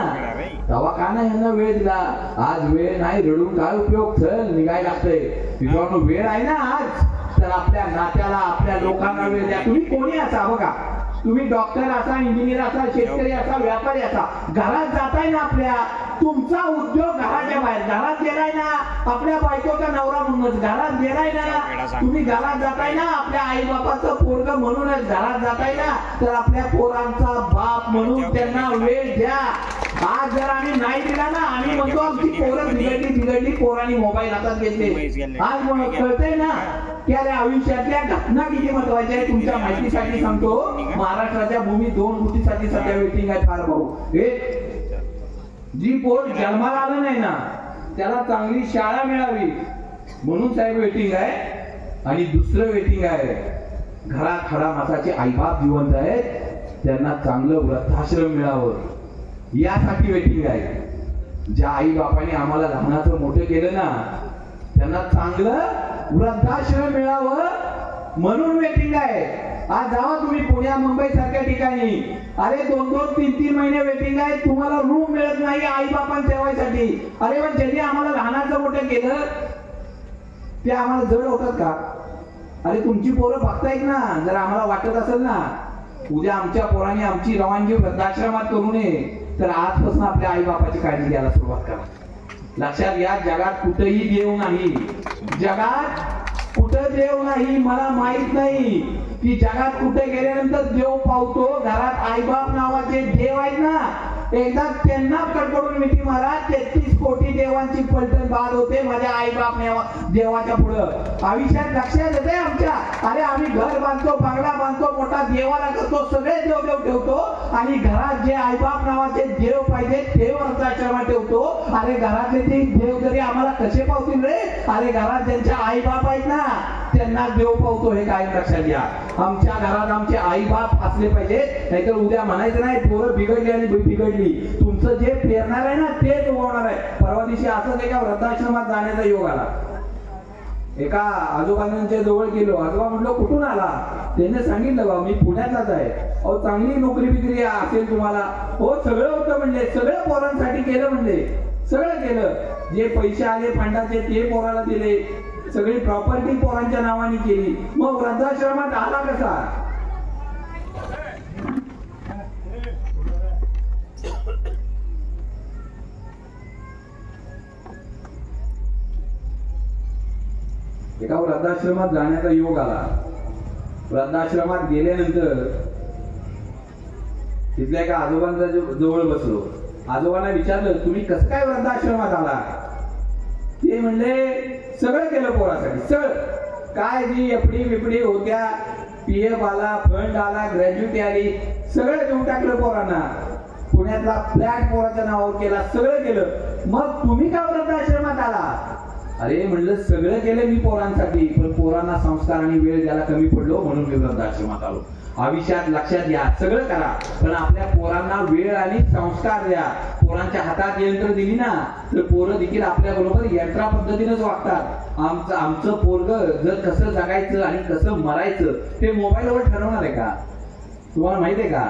तेव्हा का नाही यांना वेळ दिला, आज वेळ नाही, रडून काय उपयोग, चल निघायला लागतंय. तुझ्यावर वेळ आहे ना आज, तर आपल्या नात्याला आपल्या लोकांना वेळ द्या. तुम्ही कोणी असा बघा, तुम्ही डॉक्टर असा, इंजिनियर असा, शेतकरी असा, व्यापारी असा, घरात जाताय ना आपल्या, तुमचा उद्योग घराच्या बाहेर, घरात गेलाय ना आपल्या बायकोचा नवरा म्हणूनच, घरात गेलाय ना तुम्ही, घरात जाताय ना आपल्या आई बापाचं पोरग म्हणूनच, घरात जाताय ना तर आपल्या पोरांचा बाप म्हणून त्यांना वेळ द्या. आज जर आम्ही नाही दिला ना आम्ही म्हणतो आमची पोरं बिघडली, पोरांनी मोबाईल हातात घेतले. आज कळतंय ना की अरे आयुष्यातल्या घटना किती महत्वाच्या आहे. तुमच्या माहितीसाठी सांगतो, महाराष्ट्राच्या भूमी 2 कोटीसाठी सध्या वेटिंग आहे. फार भाऊ जी पोर जन्माला आलं नाही ना त्याला चांगली शाळा मिळावी म्हणून साहेब वेटिंग आहे. आणि दुसरं वेटिंग आहे घरात खडा मासाचे आईबाप जिवंत आहेत त्यांना चांगलं वृद्धाश्रम मिळावं यासाठी वेटिंग आहे. ज्या आई बापाने आम्हाला लहानाचं मोठं केलं ना त्यांना चांगलं वृद्धाश्रम मिळावं म्हणून वेटिंग आहे. आज जावा तुम्ही पुण्या मुंबई सारख्या ठिकाणी, अरे 2-2, 3-3 महिने वेटिंग आहे, तुम्हाला रूम मिळत नाही आई बापांना ठेवायसाठी. अरे पण ज्यांनी आम्हाला लहानाचं मोठं केलं ते आम्हाला जड होतात का? अरे तुमची पोरं बघतायत ना, जर आम्हाला वाटत असेल ना उद्या आमच्या पोरांनी आमची रवानगी वृद्धाश्रमात करू नये तर आजपासून आपल्या आई बापाची काळजी घ्यायला सुरुवात करा. लक्षात घ्या, जगात कुठेही देव नाही, जगात कुठं देव नाही. मला माहित नाही की जगात कुठे गेल्यानंतर देव पावतो. घरात आईबाप नावाचे देव आहेत ना, एकदा त्यांना कडकडून मिठी मारा, 33 कोटी देवांची पलटण बाद होते माझ्या आईबाप देवाच्या पुढं. आयुष्यात लक्षात येते आमच्या, अरे आम्ही घर बांधतो, बंगला बांधतो, मोठा देवाला करतो, सगळे देव देव ठेवतो आणि घरात जे आईबाप नावाचे देव पाहिजे ते वृद्धाश्रमात ठेवतो. अरे घरातले ते देव जरी आम्हाला कसे पावतील रे? अरे घरात ज्यांच्या आईबाप आहेत ना त्यांना देव पावतो, हे काय लक्षात घ्या. आमच्या घरात आमचे आई बाप असले पाहिजे, नाहीतर उद्या म्हणायचं नाही पोरं बिघडली आणि बिघडली. तुमचं जे पेरणार आहे ना तेच उगवणार आहे. परवा दिवशी असंच एका वृद्धाश्रमात जाण्याचा योग आला. एका आजोबांच्या जवळ गेलो, आजोबा म्हटलं कुठून आला? त्याने सांगितलं बा मी पुण्यातलाच आहे. अहो चांगली नोकरी बिकरी असेल तुम्हाला? हो सगळं होतं म्हणले, सगळं पोरांसाठी केलं म्हणले, सगळं केलं, जे पैसे आले फंडाचे ते पोराला दिले, सगळी प्रॉपर्टी पोरांच्या नावाने केली. मग वृद्धाश्रमात आला कसा? एका वृद्धाश्रमात जाण्याचा योग आला. वृद्धाश्रमात गेल्यानंतर तिथल्या एका आजोबांच्या जवळ बसलो. आजोबांना विचारलं, तुम्ही कसं काय वृद्धाश्रमात आला? ते म्हणले, सगळं केलं पोरासाठी, सगळं काय जी एफडी बिपडी होत्या, पीएफ आला, फंड आला, ग्रॅज्युटी आली, सगळं देऊन टाकलं पोरांना. पुण्यातला फ्लॅट पोराच्या नावावर केला, सगळं केलं. मग तुम्ही का वृद्धाश्रमात आला? अरे म्हणलं, सगळं केलं मी पोरांसाठी, पण पोरांना संस्कार आणि वेळ द्यायला कमी पडलो म्हणून मी वृद्धाश्रमात आलो. आयुष्यात लक्षात घ्या, सगळं करा पण आपल्या पोरांना वेळ आणि संस्कार द्या. पोरांच्या हातात यंत्र दिली ना तर पोरं देखील आपल्या बरोबर यंत्रा पद्धतीनेच वागतात. आमचं पोरग जर कसं जगायचं आणि कसं मरायचं ते मोबाईलवर ठरवणार आहे का? तुम्हाला माहिती आहे का?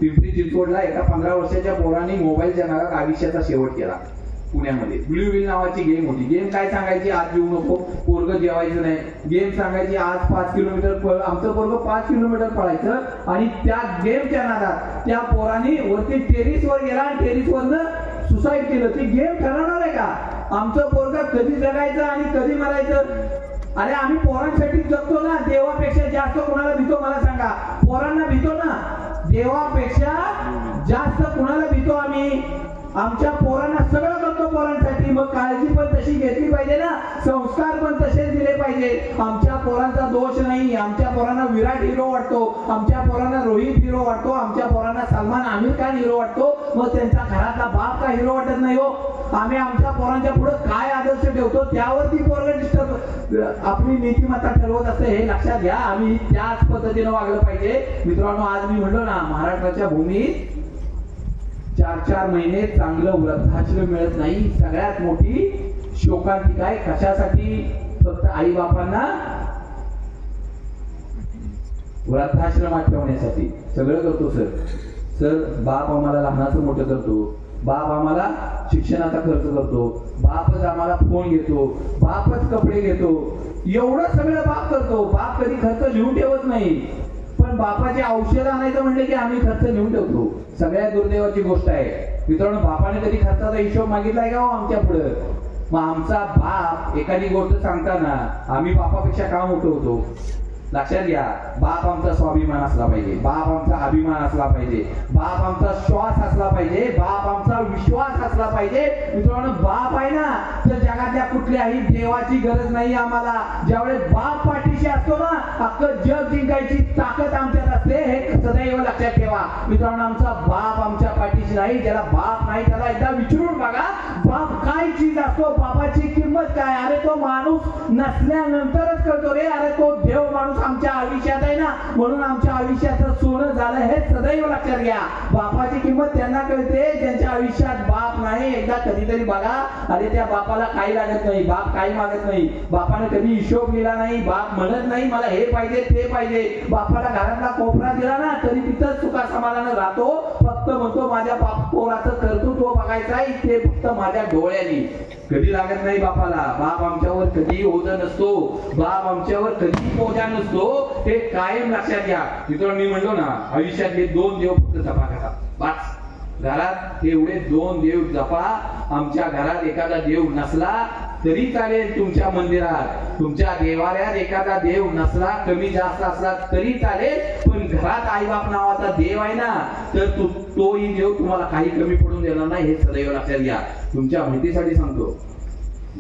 पिंपरी चिंचवडला एका 15 वर्षाच्या पोरांनी मोबाईलच्या नावात आयुष्याचा शेवट केला. पुण्यामध्ये ब्ल्यू व्हील नावाची गेम होती. गेम काय सांगायची, आज जेवू नको, पोरग जेवायचं नाही. गेम सांगायची आज 5 किलोमीटर पळ. आमचं पोरग 5 किलोमीटर पळायचं आणि त्या गेमच्या नादात त्या पोरांनी वरती टेरिसवर गेला आणि टेरिसवरनं सुसाईड केलं. ती गेम ठरवणार आहे का? आमचं पोरग कधी जगायचं आणि कधी मरायचं? अरे आम्ही पोरांसाठी जगतो ना. देवापेक्षा जास्त कोणाला भीतो मला सांगा? पोरांना भीतो ना. देवापेक्षा जास्त कुणाला भीतो आम्ही? आमच्या पोरांना सगळं करतो पोरांसाठी. मग काळजी पण तशी घेतली पाहिजे ना, संस्कार पण तसेच दिले पाहिजे. आमच्या पोरांचा दोष नाही. आमच्या पोरांना विराट हिरो वाटतो, आमच्या पोरांना रोहित हिरो वाटतो, आमच्या पोरांना सलमान आमिर खान हिरो वाटतो. मग त्यांचा घरातला बाप का हिरो वाटत नाही हो? आम्ही आमच्या पोरांच्या पुढे काय आदर्श ठेवतो त्यावरती पोरं डिस्टर्ब आपली नीतिमत्ता ठरवत असते, हे लक्षात घ्या. आम्ही त्याच पद्धतीने वागलं पाहिजे. मित्रांनो, आज मी म्हणलो ना, महाराष्ट्राच्या भूमीत 4-4 महिने चांगलं वृद्धाश्रम मिळत नाही. सगळ्यात मोठी शोकांतिका आहे. कशासाठी? फक्त आई बापांना वृद्धाश्रमात ठेवण्यासाठी. सगळं करतो सर. बाप आम्हाला लहानाचं मोठं करतो, बाप आम्हाला शिक्षणाचा खर्च करतो, बापच आम्हाला फोन घेतो, बापच कपडे घेतो, एवढं सगळं बाप करतो. बाप कधी खर्च लिहून ठेवत नाही. पण बापाचे औषध आणायचं म्हणले की आम्ही खर्च लिहून ठेवतो. सगळ्यात दुर्दैवाची गोष्ट आहे मित्रांनो. बापाने कधी खर्चाचा हिशोब मागितलाय का हो आमच्या पुढे? मग आमचा बाप एखादी गोष्ट सांगताना आम्ही बापापेक्षा का मोठं होतो? लक्षात घ्या. बाप आमचा स्वाभिमान असला पाहिजे, बाप आमचा अभिमान असला पाहिजे, बाप आमचा श्वास असला पाहिजे, बाप आमचा विश्वास असला पाहिजे. मित्रांनो, बाप आहे ना तर जगातल्या कुठल्याही देवाची गरज नाही आम्हाला. ज्यावेळेस बाप पाठीशी असतो ना, अख्खं जग जिंकायची ताकद आमच्यात असते. हे सदैव लक्षात ठेवा. मित्रांनो, आमचा बाप आमच्या पाठीशी नाही. ज्याला बाप नाही त्याला एकदा विचारून बघा, बाप काय चीज असतो, बापाची किंमत काय. अरे तो माणूस नसल्यानंतरच कळतो रे. अरे तो देव माणूस आमच्या आयुष्यात आहे ना, म्हणून आमच्या आयुष्याचं सोनं झालं, हे सदैव लक्षात घ्या. बापाची किंमत त्यांना कळते ज्यांच्या आयुष्यात बाप नाही. एकदा कधीतरी बघा, अरे त्या बापाला काही लागत नाही, बाप काही मागत नाही, बापाने कधी हिशोब लिहिला नाही, बाप म्हणत नाही मला हे पाहिजे ते पाहिजे. बापाला घरातला कोपरा दिला ना तरी तिथंच सुखा समाधान राहतो. फक्त म्हणतो माझ्या पोराचं कर्तृत्व बघायचं आहे, ते फक्त माझ्या डोळ्यांनी. कधी लागत नाही बापाला. बाप आमच्यावर कधी ओझं नसतो, बाप आमच्यावर कधी बोजा नसतो. हे कायम लक्षात घ्या. मित्रांनो, मी म्हणलो ना, आयुष्यात हे 2 देव फक्त जपा करा बस. घरात एवढे 2 देव जपा. आमच्या घरात एखादा देव नसला तरी चालेल, तुमच्या मंदिरात तुमच्या देवालयात एखादा देव नसला, कमी जास्त असला तरी चालेल, पण घरात आईबाप नावाचा देव आहे ना तर तोही देव तुम्हाला काही कमी पडून देणार नाही. हे सदैव लक्षात घ्या. तुमच्या माहितीसाठी सांगतो,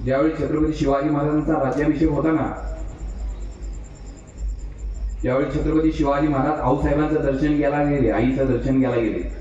ज्यावेळी छत्रपती शिवाजी महाराजांचा राज्याभिषेक होता ना, त्यावेळी छत्रपती शिवाजी महाराज आऊसाहेबांचं दर्शन घ्यायला गेले, आईचं दर्शन घ्यायला गेले.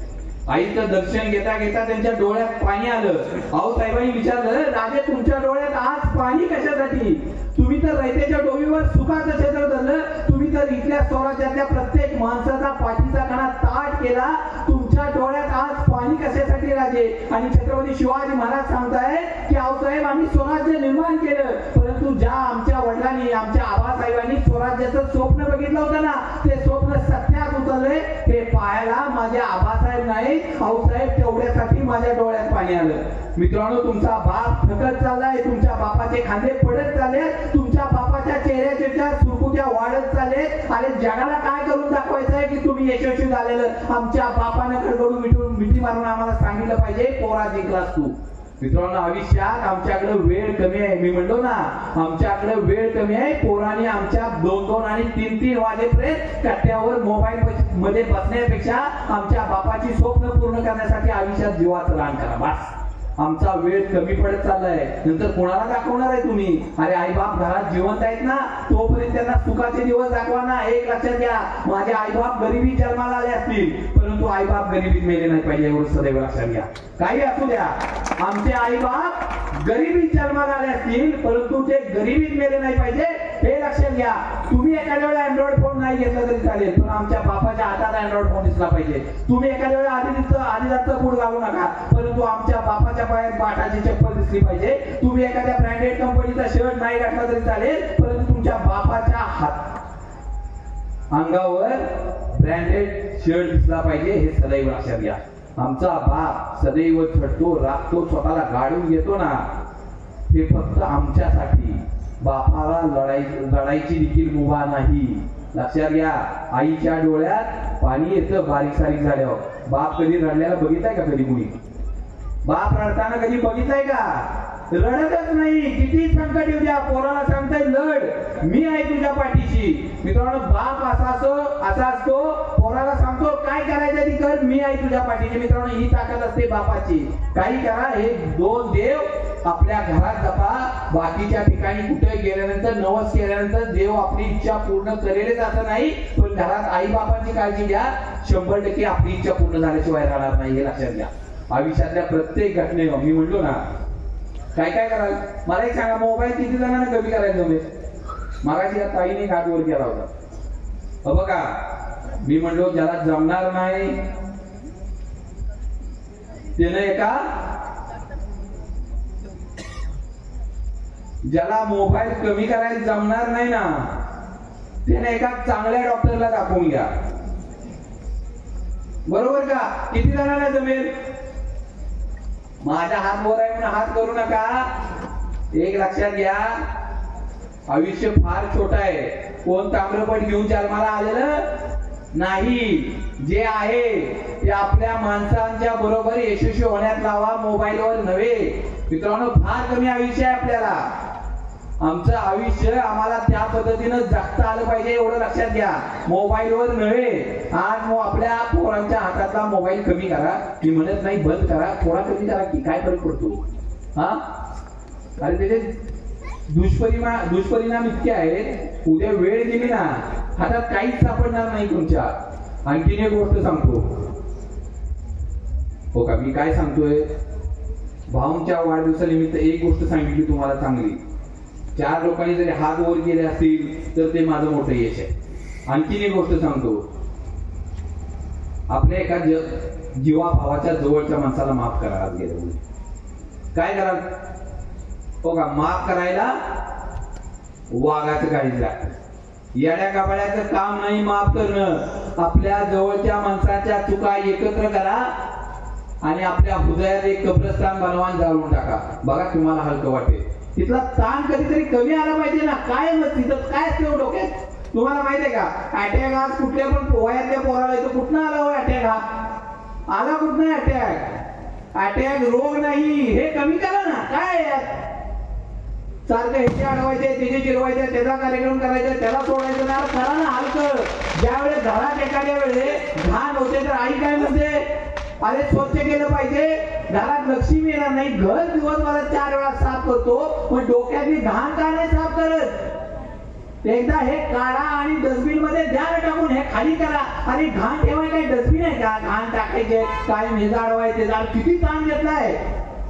आईचं दर्शन घेता घेता त्यांच्या डोळ्यात पाणी आलं. आऊसाहेबांनी विचारलं, राजे तुमच्या डोळ्यात आज पाणी कशासाठी? तुम्ही तर रयतेच्या डोईवर सुखाचं क्षेत्र धरलं, तुम्ही तर इथल्या स्वराज्यातल्या प्रत्येक माणसाचा पाठीचा कणा ताट केला, तुमच्या डोळ्यात आज पाणी कशासाठी राजे? आणि छत्रपती शिवाजी महाराज सांगताय की आऊसाहेब आम्ही स्वराज्य निर्माण केलं, परंतु ज्या आमच्या वडिलांनी आमच्या आबासाहेबांनी स्वराज्याचं स्वप्न बघितलं होतं ना, ते स्वप्न सत्यात उतरले. हे पाहायला माझ्या आबासाहेब नाही, आऊसाहेब तेवढ्यासाठी माझ्या डोळ्यात पाणी आलं. मित्रांनो, तुमचा बाप थकत चाललाय, तुमच्या बापाचे खांदे पडत चालले, तुमच्या बापाच्या चेहऱ्याच्या सुरकुत्या वाढत चालले. अरे जगाला काय करून दाखवायचं आहे की तुम्ही यशस्वी झालेलं? आमच्या बापाने खडखडून मिठी मारून आम्हाला सांगितलं पाहिजे, पोरा जिंकलास तू. मित्रांनो, आयुष्यात आमच्याकडे वेळ कमी आहे. मी म्हणलो ना, आमच्याकडे वेळ कमी आहे. पोरांनी आमच्या 2-2 आणि 3-3 वाजेपर्यंत कट्ट्यावर मोबाईल मध्ये बसण्यापेक्षा आमच्या बापाची स्वप्न पूर्ण करण्यासाठी आयुष्यात जीवाचं रान करा. बस, आमचा वेळ कमी पडत चाललाय. नंतर कोणाला दाखवणार आहे तुम्ही? अरे आई बाप घरात जिवंत आहेत ना, तोपर्यंत त्यांना सुखाचे दिवस दाखवा ना. एक लक्षात घ्या, माझे आई बाप गरिबी जन्माला आले असतील, परंतु आई बाप गरिबीत मेले नाही पाहिजे, एवढं सदैव लक्षात घ्या. काही असू द्या, आमचे आई बाप गरिबीत जन्माला आले असतील, परंतु ते गरिबीत मेले नाही पाहिजे, हे लक्षात घ्या. तुम्ही एखाद्या वेळेला अँड्रॉइड फोन नाही घेतला तरी चालेल, पण आमच्या बापाच्या हातात अँड्रॉइड फोन दिसला पाहिजे. तुम्ही एखाद्या वेळेला आदिदाचं बूट घालू नका, परंतु आमच्या बापाच्या पायात बाटाची चप्पल दिसली पाहिजे. तुम्ही एखाद्या ब्रँडेड कंपनीचा शर्ट नाही घातला तरी चालेल, परंतु तुमच्या बापाच्या अंगावर ब्रँडेड शर्ट दिसला पाहिजे, हे सदैव लक्षात घ्या. आमचा बाप सदैव छटतो, राखतो, स्वतःला गाडून घेतो ना, हे फक्त आमच्यासाठी. बापाला लढायची देखील मुभा नाही, लक्षात घ्या. आईच्या डोळ्यात पाणी येतं बारीक सारीक झाल्यावर. बाप कधी रडल्याला बघितलाय का? कधी कुणी बाप रडताना कधी बघितलाय का? रडतच नाही. किती संकट येऊ द्या, पोराला सांगताय लढ, मी आहे तुझ्या पाठीशी. मित्रांनो, बाप असा असतो, पोराला सांगतो काय करायचं ती कर, मी आहे तुझ्या पाठीशी. मित्रांनो, ही ताकद असते बापाची. काही करा, हे 2 देव आपल्या घरात जपा. बाकीच्या ठिकाणी कुठे गेल्यानंतर, नवस केल्यानंतर देव आपली इच्छा पूर्ण करेलच असं नाही, पण घरात आई बापाची काळजी घ्या. 100% आपली इच्छा पूर्ण झाल्याशिवाय राहणार नाही, हे लक्षात घ्या. आयुष्यातल्या प्रत्येक घटनेवर मी म्हणलो ना, काय काय कराल मला एक सांगा. मोबाईल किती जणांना कमी करायचं तुम्ही? मगाशी या ताईने हात वर केला होता. बघा, मी म्हणलो ज्याला जमणार नाही त्याने ज्याला मोबाईल कमी करायला जमणार नाही ना, त्याने एका चांगल्या डॉक्टरला दाखवून घ्या. बरोबर का? किती जणांना जमेल? माझ्या हात वर आहे म्हणून हात करू नका. एक लक्षात घ्या, आयुष्य फार छोट आहे. कोण ताम्रपट घेऊन जन्माला आलेलं नाही. जे आहे ते आपल्या माणसांच्या बरोबर यशस्वी होण्यात लावा, मोबाईलवर नव्हे. मित्रांनो, फार कमी आयुष्य आहे आपल्याला. आमचं आयुष्य आम्हाला त्या पद्धतीनं जगता आलं पाहिजे, एवढं लक्षात घ्या. मोबाईलवर नव्हे. आज आपल्या पोरांच्या हातातला मोबाईल कमी करा. मी म्हणत नाही बंद करा, थोडा कमी करा की काय फरक पडतो. हा, अरे त्याचे दुष्परिणाम इतके आहेत, उद्या वेळ गेली ना हातात काहीच सापडणार नाही तुमच्या. आणखीन एक गोष्ट सांगतो, हो का? मी काय सांगतोय, भाऊंच्या वाढदिवसानिमित्त एक गोष्ट सांगितली तुम्हाला चांगली. 4 लोकांनी जरी हात वर केले असतील तर ते माझं मोठं यश आहे. आणखीन एक गोष्ट सांगतो, आपल्या एका जीवाभावाच्या जवळच्या माणसाला माफ करा. आज गेलं काय करा? हो का? माफ करायला वाघाचं काळीज लागतं. येड्या कापड्याचं काम नाही माफ करणं. आपल्या जवळच्या माणसाच्या चुका एकत्र करा आणि आपल्या हृदयात एक कब्रस्तान बनवान जाळून टाका. बघा, तुम्हाला हलकं वाटेल. तिथला ताण कधीतरी कमी आला पाहिजे ना. काय मग तिथं काय असते डोक्यात? तुम्हाला माहिती आहे का? अटॅक आज कुठल्या पण वयातल्या पोराला येतो. कुठनं आला हो अटॅक? हा आला कुठनं अटॅक? अटॅक रोग नाही, हे कमी करा ना. काय सारखं ह्याचे अडवायचे, त्याचे जिरवायचे, त्याचा कार्यक्रम करायचा, त्याला सोडायचं ना. करा ना हलकं. ज्यावेळेस घरात एखाद्या वेळेस घाण होते तर आई काय म्हणते, अरे स्वच्छ केलं पाहिजे, घरात लक्ष्मी येणार नाही. घर दिवसभरात 4 वेळा साफ करतो, पण डोक्यातली घाण का नाही साफ करत? एकदा हे काढा आणि डस्टबिन मध्ये द्या टाकून, हे खाली करा. आणि घाण ठेवाय काय डस्टबिन आहे का? घाण टाकायचे काय? हे जाडवायचे झाड किती ताण घेतलाय.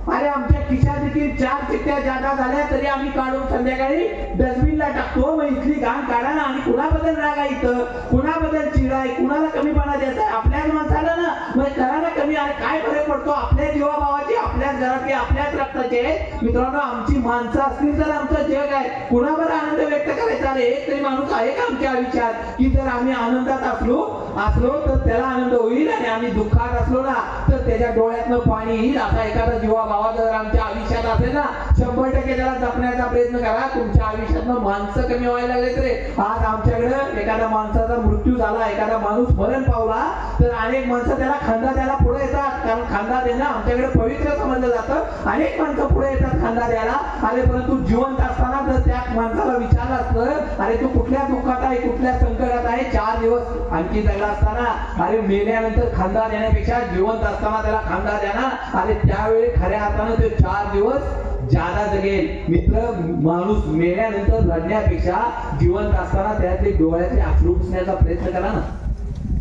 अरे आमच्या खिशात देखील 4 चिठ्ठ्या जादा झाल्या तरी आम्ही काढून संध्याकाळी डस्टबिनला टाकतो. मग इथली घाण काढा ना. आणि कुणाबद्दल रागायचं, कुणाबद्दल चिडाय, कुणाला कमीपणा द्यायचा? आपल्याच माणसाला ना. मग करा ना कमी. अरे काय फरक पडतो? आपल्या जीवाभावाची, आपल्याच घरातली, आपल्याच रक्ताचे. मित्रांनो, आमची माणसं असतील तर आमचं जग आहे. कुणावर आनंद व्यक्त करायचा? अरे एक तरी माणूस आहे का आमच्या आयुष्यात की जर आम्ही आनंदात असलो तर त्याला आनंद होईल, आणि आम्ही दुःखात असलो ना तर त्याच्या डोळ्यातनं पाणी येईल. असा एखादा जीवाभावा जर आमच्या आयुष्यात असेल ना, 100% त्याला जपण्याचा प्रयत्न करा. तुमच्या आयुष्यातनं माणसं कमी व्हायला लागले रे. आज आमच्याकडे एखाद्या माणसाचा मृत्यू झाला, एखादा माणूस मरण पावला तर अनेक माणसं त्याला पुढे येतात, कारण खांदा देणं आमच्याकडे पवित्र समजलं जातं. अनेक माणसं पुढे येतात खांदा द्यायला. अरे परंतु जिवंत असताना जर त्या माणसाला विचारलं असतं अरे तू कुठल्या दुःखात आहे, कुठल्या संकटात आहे, 4 दिवस आणखी जगला असताना, अरे मेल्यानंतर खांदा देण्यापेक्षा जिवंत असताना त्याला खांदा द्या ना. अरे त्यावेळी खऱ्या अर्थानं ते 4 दिवस जादा जगेल. मित्र, माणूस मेल्यानंतर लढण्यापेक्षा जिवंत असताना त्यातले डोळ्याचे अश्रू पुसण्याचा प्रयत्न करा ना.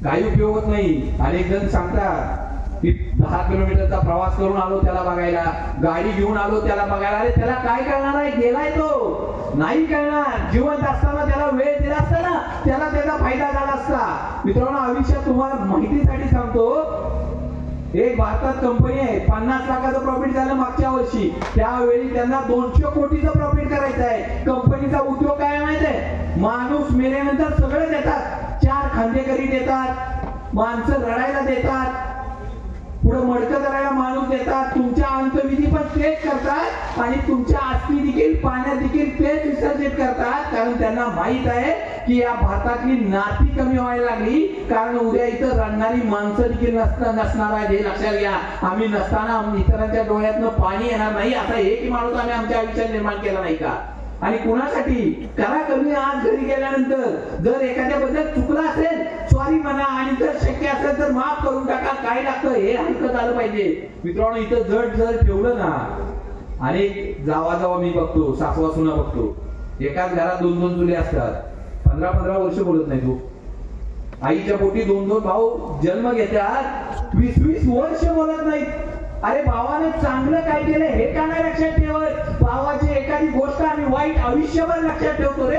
काही उपयोग होत नाही. अनेक जण सांगतात की 10 किलोमीटरचा प्रवास करून आलो त्याला बघायला, गाडी घेऊन आलो त्याला बघायला. अरे त्याला काय कळणार आहे, गेलाय तो, नाही कळणार. जिवंत असताना त्याला वेळ दिला असता ना, त्याला त्याचा फायदा झाला असता. मित्रांनो, आयुष्यात तुम्हाला माहितीसाठी सांगतो, एक भारतात कंपनी आहे, 50 लाखाचं प्रॉफिट झालं मागच्या वर्षी. त्यावेळी त्यांना 200 कोटीचं प्रॉफिट करायचं आहे. कंपनीचा उद्योग काय माहित आहे, माणूस मेल्यानंतर सगळं देतात. 4 खांदेकरी देतात, माणसं रडायला देतात, पुढे मडकं करायला माणूस देतात, तुमच्या अंतविधी पण तेच करतात आणि तुमच्या अस्थी देखील पाण्यात देखील तेच विसर्जित करतात. कारण त्यांना माहित आहे की या भारतातली नाती कमी व्हायला लागली, कारण उद्या इथं रडणारी माणसं देखील नसणार आहे. हे लक्षात घ्या. आम्ही नसताना इतरांच्या डोळ्यातनं पाणी येणार नाही, असा एकही माणूस आम्ही आमच्या आयुष्यात निर्माण केला नाही का? आणि कुणासाठी करा कमी. आज घरी गेल्यानंतर जर एखाद्याबद्दल चुकला असेल सॉरी म्हणा, आणि जर शक्य असेल तर माफ करून टाका. काय लागतं हे हलकं झालं पाहिजे. मित्रांनो, इथं जर ठेवलं ना, आणि जावा मी बघतो, सासवा सुना बघतो, एकाच घरात 2-2 चुले असतात, 15-15 वर्ष बोलत नाही. तू आईच्या पोटी 2-2 भाऊ जन्म घेतात, 20-20 वर्ष बोलत नाहीत. अरे भावाने चांगलं काय केलं हे का नाही लक्षात ठेवत? भावाची एखादी गोष्ट आम्ही वाईट आयुष्यभर लक्षात ठेवतो रे.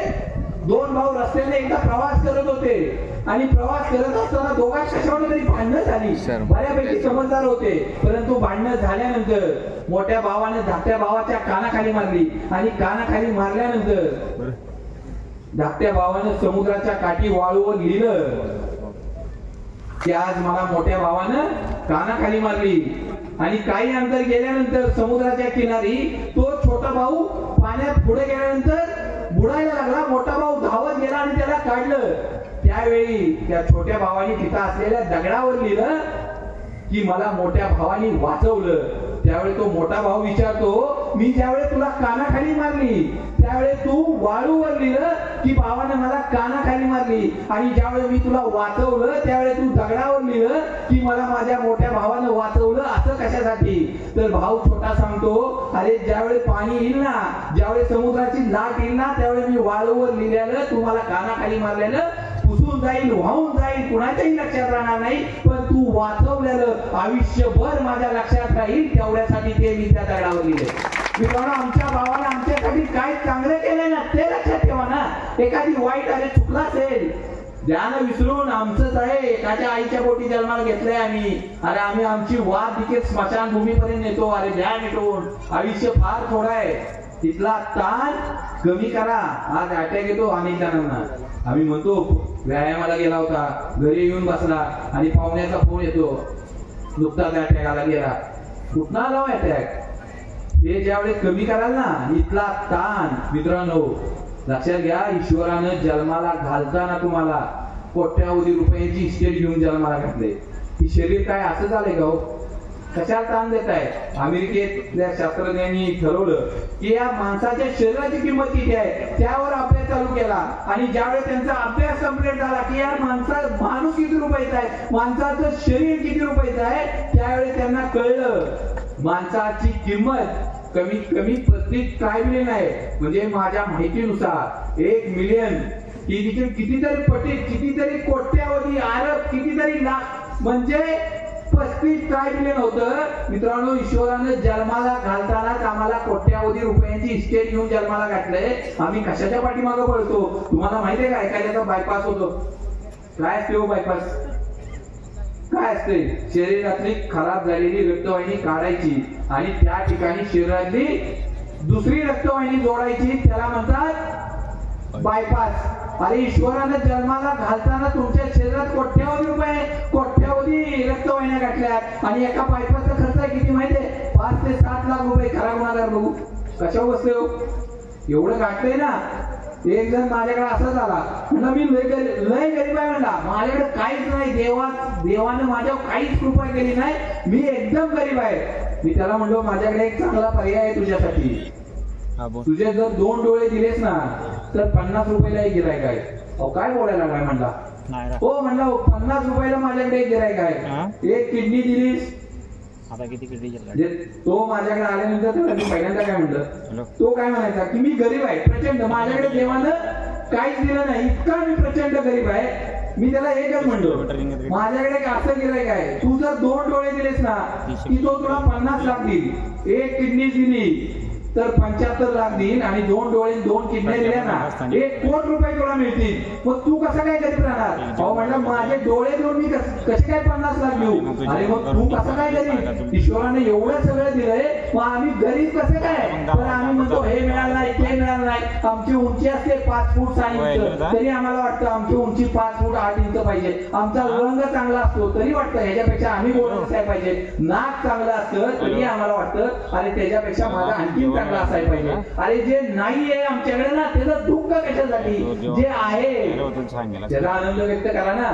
2 भाऊ रस्त्याने एकदा प्रवास करत होते आणि प्रवास करत असताना दोघांत कशावर तरी भांडणं झाली. बऱ्यापैकी समजदार होते, परंतु भांडणं झाल्यानंतर मोठ्या भावाने धाकट्या भावाच्या कानाखाली मारली, आणि कानाखाली मारल्यानंतर धाकट्या भावानं समुद्राच्या काठी वाळूवर लिहिलं की आज मला मोठ्या भावानं कानाखाली मारली. आणि काही अंतर गेल्यानंतर समुद्राच्या किनारी तो छोटा भाऊ पाण्यात पुढे गेल्यानंतर बुडायला लागला. मोठा भाऊ धावत गेला आणि त्याला काढलं. त्यावेळी त्या छोट्या भावाने तिथं असलेल्या दगडावर लिहिलं की मला मोठ्या भावाने वाचवलं. त्यावेळी तो मोठा भाऊ विचारतो, मी ज्यावेळी तुला कानाखाली मारली त्यावेळी तू वाळूवर लिहिलं की भावाने मला कानाखाली मारली, आणि ज्यावेळी मी तुला वाचवलं त्यावेळी तू दगडावर लिहिलं की मला माझ्या मोठ्या भावानं वाचवलं. असं कशासाठी? तर भाऊ छोटा सांगतो, अरे ज्यावेळी पाणी येईल ना, ज्यावेळी समुद्राची लाट येईल ना, त्यावेळी मी वाळूवर लिहिलेलं तुम्हाला कानाखाली मारलेलं पुसून जाईल, वाहून जाईल, कुणाच्याही लक्षात राहणार नाही, पण तू वाचवलेलं आयुष्यभर माझ्या लक्षात राहील. तेवढ्यासाठी ते मी त्या दगडावर लिहिले. मित्रांनो, आमच्या भावाने आमच्यासाठी काय चांगलं केलंय ना ते लक्षात ठेवा ना. एखादी वाईट अरे चुकला असेल, ध्यान विसरून आमचंच आहे, एखाद्या आईच्या पोटी जन्माला घेतलंय आम्ही, अरे आम्ही आमची वाद देखील स्मशानभूमीपर्यंत नेतो. अरे ध्यान मिटवून, आयुष्य फार थोडं आहे, तिथला ताण कमी करा. आज अटॅक येतो अनेक जणांना. आम्ही म्हणतो व्यायामाला गेला होता, घरी येऊन बसला आणि पाहुण्याचा फोन येतो, नुकताच अटॅक आला गेला. कुठं आला अटॅक? हे ज्यावेळेस कमी कराल ना इथला ताण. मित्रांनो लक्षात घ्या, ईश्वरानं जन्माला घालताना तुम्हाला कोट्यावधी रुपयाची इस्टेट घेऊन जन्माला घातले. ही शरीर काय असं झालंय का? कशाला ताण देत आहे? अमेरिकेतल्या शास्त्रज्ञांनी ठरवलं की या माणसाच्या शरीराची किंमत किती आहे, त्यावर अभ्यास चालू केला. आणि ज्यावेळेस त्यांचा अभ्यास कंप्लीट झाला की यार माणूस किती रुपयाचा आहे, माणसाचं शरीर किती रुपयाचं आहे, त्यावेळेस त्यांना कळलं माणसाची किंमत कमीत कमी 35 ट्रायबिलियन आहे. म्हणजे माझ्या माहितीनुसार 1 मिलियन ही देखील कितीतरी पटी, कितीतरी कोट्यावधी अरब, कितीतरी लाख, म्हणजे 35 ट्रायबिलियन होतं. मित्रांनो, ईश्वरानं जन्माला घालतानाच आम्हाला कोट्यावधी रुपयांची इस्टेट घेऊन जन्माला घातलंय. आम्ही कशाच्या पाठीमागं पळतो? तुम्हाला माहितीये का? एखाद्याचा बायपास होतो, काय असते हो बायपास? काय असते? शरीरातली खराब झालेली रक्तवाहिनी काढायची आणि त्या ठिकाणी शरीरातली दुसरी रक्तवाहिनी जोडायची, त्याला म्हणतात बायपास. अरे ईश्वरानं जन्माला घालताना तुमच्या शरीरात कोट्यावधी रुपये, कोट्यावधी रक्तवाहिन्या घातल्यात, आणि एका बायपासचा खर्च किती माहितीये? 5 ते 7 लाख रुपये. खरा गुन्हागार बघू कशावर बसले हो? एवढं घातलंय ना. एक जण माझ्याकडे असं झाला, म्हणलं मी लय गरीब आहे, म्हणला माझ्याकडे काहीच नाही, देवानं माझ्यावर काहीच कृपा केली नाही, मी एकदम गरीब आहे. मी त्याला म्हणलो माझ्याकडे एक चांगला पर्याय आहे तुझ्यासाठी. तुझे जर 2 डोळे दिलेस ना तर 50 रुपयाला एक गिरायक आहे. अहो काय बोलायला लागलाय म्हणला. हो म्हणला 50 रुपयाला माझ्याकडे एक गिरायक आहे. एक किडनी दिलीस. आता किती किडनी तो माझ्याकडे आल्यानंतर त्याला मी पहिल्यांदा काय म्हणलं, तो काय म्हणायचा की मी गरीब आहे प्रचंड, माझ्याकडे देवानं काहीच दिलं नाही, इतका मी प्रचंड गरीब आहे. मी त्याला एकच म्हणलो माझ्याकडे असं गिरायक आहे, तू जर 2 डोळे दिलेस ना की तो तुला 50 लाख देईल. एक किडनी दिली तर 75 लाख देईल आणि 2 डोळे 2 किडनी दिल्या ना 1 कोटी रुपये तुला मिळतील. मग तू कसं काय गरीब राहणार. अहो म्हणलं माझे डोळे देऊन मी कसे काय 50 लाख देऊ. अरे मग तू कसं काय गरीब, ईश्वराने एवढं सगळं दिलंय मग आम्ही गरीब कसे काय. तर आम्ही म्हणतो हे मिळालं नाही ते मिळालं नाही. आमची उंची असते 5 फूट 6 इंच तरी आम्हाला वाटतं आमची उंची 5 फूट 8 इंच पाहिजे. आमचा रंग चांगला असतो तरी वाटतं ह्याच्यापेक्षा आम्ही बोलत असायला पाहिजे. नाक चांगलं असतं तरी आम्हाला वाटतं अरे त्याच्यापेक्षा माझा आणखी चांगला असायला पाहिजे. अरे जे नाहीये आमच्याकडे ना त्याचं दुःख कशासाठी, जे आहे त्याचा आनंद व्यक्त करा ना.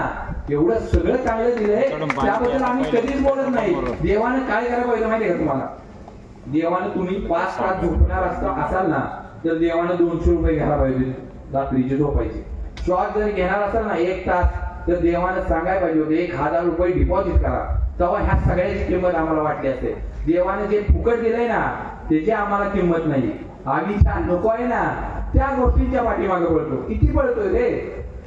एवढं सगळं चांगलं दिलंय त्याबद्दल आम्ही कधीच बोलत नाही. देवानं काय करायला पाहिजे माहितीये का तुम्हाला. देवानं तुम्ही 5 तास झोपणार असाल ना तर देवानं 200 रुपये घ्यायला पाहिजे रात्रीची झोपायची. श्वास जर घेणार असाल ना 1 तास तर देवानं सांगायला पाहिजे होते 1000 रुपये डिपॉझिट करा. तेव्हा ह्या सगळ्याची किंमत आम्हाला वाटली असते. देवानं जे फुकट दिलंय ना त्याची आम्हाला किंमत नाही. आम्ही छान नको आहे ना त्या गोष्टींच्या पाठीमागे पळतो. किती पळतोय रे.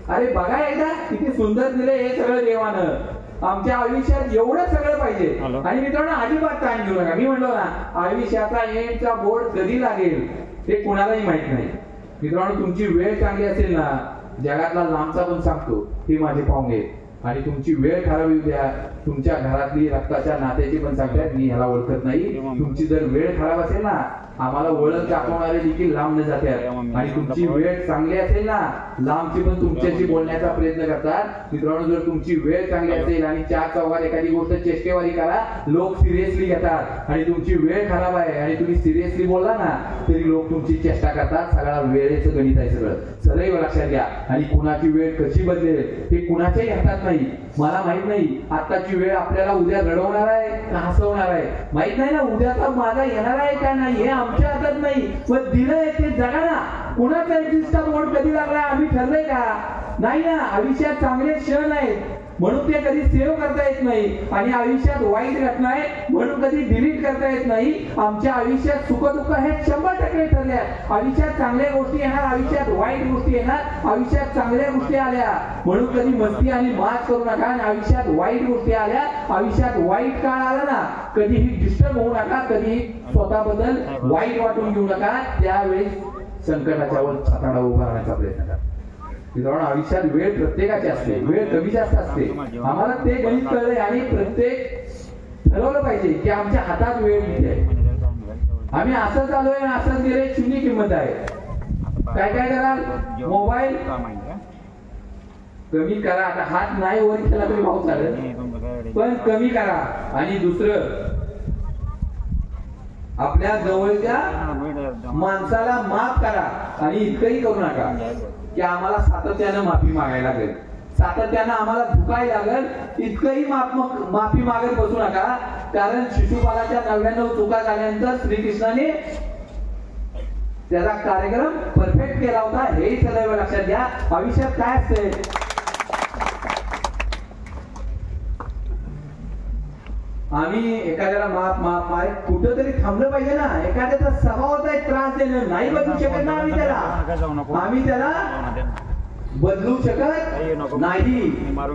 अरे बघा एकदा किती सुंदर दिले हे सगळं देवानं. आमच्या आयुष्यात एवढं सगळं पाहिजे. आणि मित्रांनो अजिबात ताण घेऊ नका. मी म्हणलो ना आयुष्याचा एंडचा बोर्ड कधी लागेल ते कुणालाही माहित नाही. मित्रांनो तुमची वेळ चांगली असेल ना जगातला लांबचा पण सांगतो हे माझे पाहुणे. आणि तुमची वेळ खराब येऊ द्या तुमच्या घरातली रक्ताच्या नात्याची पण सांगतात मी ह्याला ओळखत नाही. तुमची जर वेळ खराब असेल ना आम्हाला ओळख दाखवणारे देखील लांब न जातात. आणि तुमची वेळ चांगली असेल ना लांबची पण तुमच्याशी बोलण्याचा प्रयत्न करतात. मित्रांनो जर तुमची वेळ चांगली असेल आणि 4 चौघात एखादी गोष्ट चेष्टेवारी करा लोक सिरियसली घेतात. आणि तुमची वेळ खराब आहे आणि तुम्ही सिरियसली बोलला ना तरी लोक तुमची चेष्टा करतात. सगळा वेळेचं गणित आहे सगळं. सदैव लक्षात घ्या. आणि कुणाची वेळ कशी बदलेल हे कुणाच्याही हातात नाही. मला माहित नाही आताची वेळ आपल्याला उद्या रडवणार आहे का हसवणार आहे माहित नाही ना. उद्याचा माझा येणार आहे का नाही हे आमच्या हातात नाही. पण दिलंय ते जगा ना. कुणाचा एक्झिस्टचा बोर्ड कधी लागलाय आम्ही ठरलंय का नाही ना. आयुष्यात चांगले क्षण आहेत म्हणून ते कधी सेव्ह करता येत नाही. आणि आयुष्यात वाईट घटना आहे म्हणून कधी डिलीट करता येत नाही. आमच्या आयुष्यात सुख दुःख हे 100% ठरले. आयुष्यात चांगल्या गोष्टी येणार आयुष्यात वाईट गोष्टी येणार. आयुष्यात चांगल्या गोष्टी आल्या म्हणून कधी मस्ती आणि माज करू नका. आणि आयुष्यात वाईट गोष्टी आल्या आयुष्यात वाईट काळ आला ना कधीही डिस्टर्ब होऊ नका. कधीही स्वतःबद्दल वाईट वाटून घेऊ नका. त्यावेळेस संकटाच्या वर छाताडा उभारण्याचा प्रयत्न करा. मित्रांनो आयुष्यात वेळ प्रत्येकाची असते. वेळ कमी जास्त असते. आम्हाला ते गणित कळलंय आणि प्रत्येक ठरवलं पाहिजे की आमच्या हातात वेळ किती आहे. आम्ही असं चालूय असंच गेले शून्य किंमत आहे. काय काय कराल मोबाईल कमी करा. आता हात नाही वर केला तरी भाऊ चालेल पण कमी करा. आणि दुसरं आपल्या जवळच्या माणसाला माफ करा. आणि इतकंही करू नका की आम्हाला सातत्यानं माफी मागायला लागेल. सातत्यानं आम्हाला झुकायला लागेल इतकंही माफी मागत बसू नका. कारण शिशुपालाच्या 99 चुका झाल्यानंतर श्रीकृष्णाने त्याचा कार्यक्रम परफेक्ट केला होता हेही सदैव लक्षात घ्या. आयुष्यात काय असते आम्ही एखाद्याला माफ कुठं तरी थांबलं पाहिजे ना. एखाद्याचा स्वभावाचा एक त्रास देणं नाही बदलू शकत ना आम्ही त्याला बदलू शकत नाही.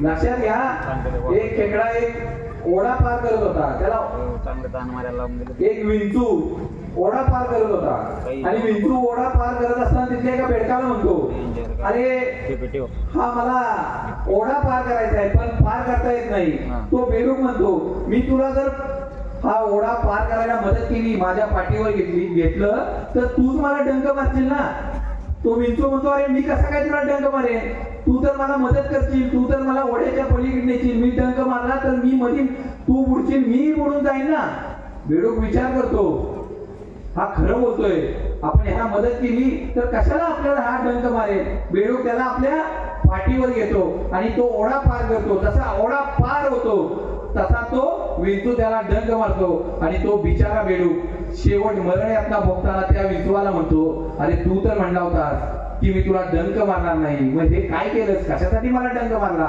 लक्षात घ्या. एक खेकडा एक ओढा पार करत होता. त्याला एक विंचू ओढा पार करत होता. आणि विंचू ओढा पार करत असताना तिथल्या एका बेडकाला म्हणतो अरे हा मला ओढा पार करायचा आहे पण पार करता येत नाही. तो बेडूक म्हणतो मी तुला जर हा ओढा पार करायला मदत केली माझ्या पाठीवर घेतलं तर तूच मला डंक मारशील ना. तो विंचू म्हणतो अरे मी कसा काय तुला डंक मारेन. तू तर मला मदत करशील. तू तर मला ओढ्याच्या पलीकडे नेशील. मी डंक मारला तर मी मधील तू बुडशील मी बुडून जाईन ना. बेडूक विचार करतो हा खरं बोलतोय. आपण ह्याला मदत केली तर कशाला आपल्याला हा डंक मारेल. बेडूक त्याला आपल्या पाठीवर घेतो आणि तो ओढा पार करतो. तसा ओढा पार होतो तसा तो विंचू त्याला डंक मारतो आणि तो बिचारा बेडूक शेवट मरण यातना भोगताना त्या विंचूवाला म्हणतो, अरे तू तर म्हणला होतास की मी तुला डंक मारणार नाही, मग हे काय केलंस, कशासाठी मला डंक मारला?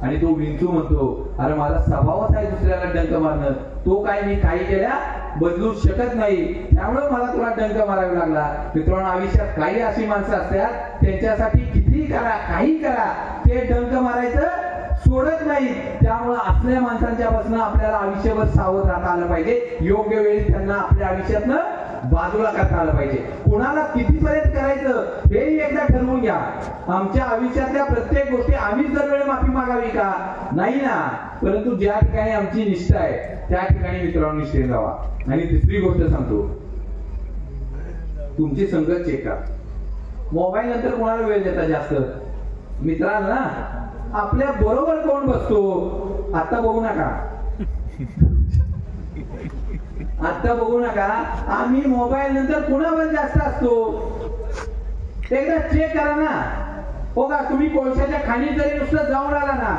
आणि तो विंचू म्हणतो, अरे माझा स्वभावच आहे दुसऱ्याला डंक मारणं, तो काय मी काही केल्या बदलू शकत नाही, त्यामुळे मला तुला डंक मारावा लागला. मित्रांनो, आयुष्यात काही अशी माणसं असतात त्यांच्यासाठी किती करा काही करा ते डंक मारायचं सोडत नाही. त्यामुळे असल्या माणसांच्या पासून आपल्याला आयुष्यभर सावध राहता आलं पाहिजे. योग्य वेळी त्यांना आपल्या आयुष्यातनं बाजूला करता आलं पाहिजे. कुणाला कितीपर्यंत करायचं हेही एकदा ठरवून घ्या. आमच्या आयुष्यातल्या प्रत्येक गोष्टी आम्हीच दरवेळी माफी मागावी का? नाही ना. परंतु ज्या ठिकाणी आमची निष्ठा आहे त्या ठिकाणी मित्रांनो निष्ठेने जावा. आणि तिसरी गोष्ट सांगतो, तुमची संगत चेक करा. मोबाईल नंतर कोणाला वेळ देता जास्त? मित्रांना. आपल्या बरोबर कोण बसतो आता बघू नका, आता बघू नका. आम्ही मोबाईल नंतर कुणावर जास्त असतो एकदा चेक करा ना. हो का, तुम्ही कोळशाच्या खाणीत जरी नुसतं जाऊन आला ना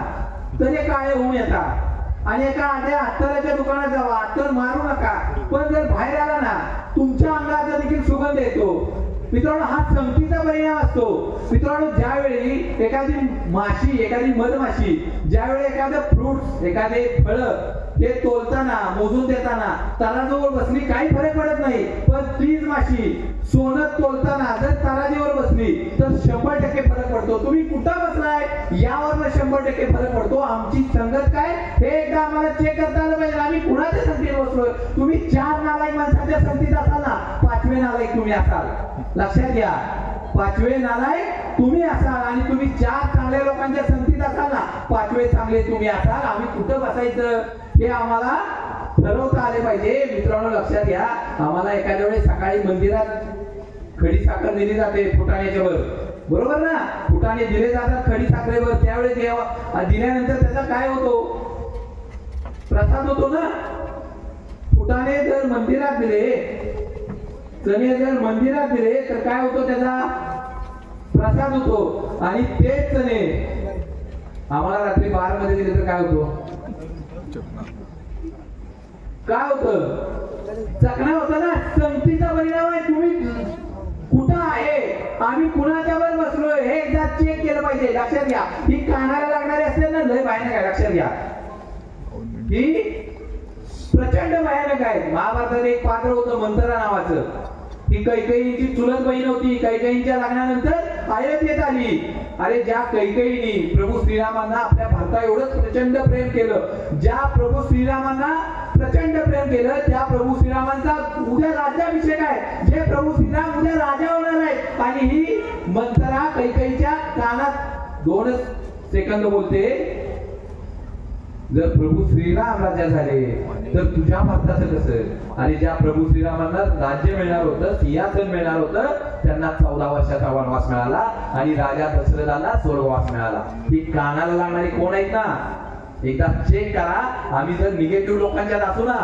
तरी काळे होऊन येतात. आणि एका आध्या अत्तराच्या दुकानात जावा, अत्तर मारू नका, पण जर बाहेर आला ना तुमच्या अंगाचा देखील सुगंध येतो. मित्रांनो, हा संगतीचा परिणाम असतो. मित्रांनो, ज्यावेळी एखादी माशी, एखादी मधमाशी ज्यावेळी एखादं फ्रुट्स, एखादे फळ हे तोलताना, मोजून देताना तराजूवर बसली काही फरक पडत नाही. पण तीच माशी सोनं तोलताना जर तराजीवर बसली तर 100% फरक पडतो. तुम्ही कुठं बसलाय यावर 100% फरक पडतो. आमची संगत काय हे एकदा आम्हाला चेक करता आलं पाहिजे. आम्ही कुणाच्या संगतीत बसलोय? तुम्ही 4 नालायक माणसाच्या संगतीत असाल ना, 5वे नालायक तुम्ही असाल. लक्षात घ्या, 5वे नालायक तुम्ही असाल आणि तुम्ही 4 चांगल्या लोकांच्या संगतीत असाल ना, 5वे चांगले तुम्ही असाल. आम्ही कुठं बसायचं हे आम्हाला ठरवता आले पाहिजे. मित्रांनो, लक्षात घ्या, आम्हाला एखाद्या वेळेस सकाळी मंदिरात खडी साखर दिली जाते फुटाण्याच्या वर, बरोबर ना? फुटाणे दिले जातात खडी साखरेवर. त्यावेळेस दिल्यानंतर त्याचा काय होतो? प्रसाद होतो ना. फुटाणे जर मंदिरात दिले, चणे जर मंदिरात दिले तर काय होतो? त्याचा प्रसाद होतो. आणि तेच चणे आम्हाला रात्री बार मध्ये दिले तर काय होतो? काय होतं? चकणा होता ना. संगतीचा परिणाम आहे. तुम्ही कुठं आहे, आम्ही कुणाच्यावर बसलोय हे एकदा चेक केलं पाहिजे. लक्षात घ्या, ही कानाला लागणारी असते ना, लय भयानक आहे. लक्षात घ्या, ही प्रचंड भयानक आहे. महाभारतात एक पात्र होतं मंथरा नावाचं. ही कैकेयीची चुलत बहीण होती. कैकेयीच्या लग्नानंतर अयोध्येत आली. अरे ज्या कैकेयीने प्रभू श्रीरामांना आपल्या भारता एवढंच प्रचंड प्रेम केलं, ज्या प्रभू श्रीरामांना प्रचंड प्रेम केलं, त्या प्रभू श्रीरामांचा उद्या राज्याभिषेक आहे. जे प्रभू श्रीराम उद्या राजा होणार आहेत. आणि ही मंथरा कैकेयीच्या कानात 2 सेकंद बोलते, जर प्रभू श्रीराम राजा झाले तर तुझ्या भक्ताचं कसं? आणि ज्या प्रभू श्रीरामांना राज्य मिळणार होतं, सिंहासन मिळणार होतं, त्यांना 14 वर्षाचा वनवास मिळाला आणि राजा दशरथाला स्वर्गवास मिळाला. ही कानाला लागणारी कोण आहेत ना, एकदा चेक करा. आम्ही जर निगेटिव्ह लोकांच्यात असू ना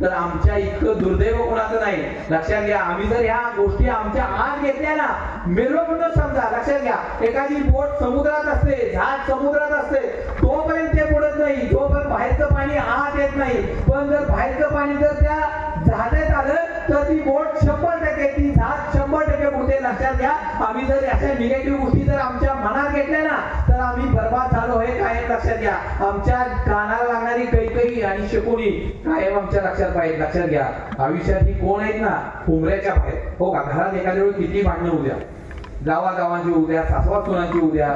तर आमच्या इतकं दुर्दैव कोणाचं नाही. लक्षात घ्या, आम्ही जर ह्या गोष्टी आमच्या आत घेतल्या ना, मेलो म्हणून समजा. लक्षात घ्या, एखादी बोट समुद्रात असते, जहाज समुद्रात असते, तोपर्यंत ते बुडत नाही जोपर्यंत बाहेरचं पाणी आत येत नाही. पण जर बाहेरचं पाणी जर त्या जहाजात आलं तर ती बोट 100%, ती जहाज 100% बुडते. लक्षात घ्या, आम्ही जर अशा निगेटिव्ह गोष्टी जर आमच्या मनात घेतल्या ना तर आम्ही बर्बाद झालो हे कायम लक्षात घ्या. आमच्या कानाला लागणारी कैकेयी आणि शकुनी कायम आमच्या लक्षात पाहिजे. लक्षात घ्या, आयुष्यात ही कोण आहेत ना, उमऱ्याच्या बाहेर. हो का, घरात एखाद्या वेळी किती भांडणं उद्या, गावागावांची उद्या, सासवा सुनांची उद्या,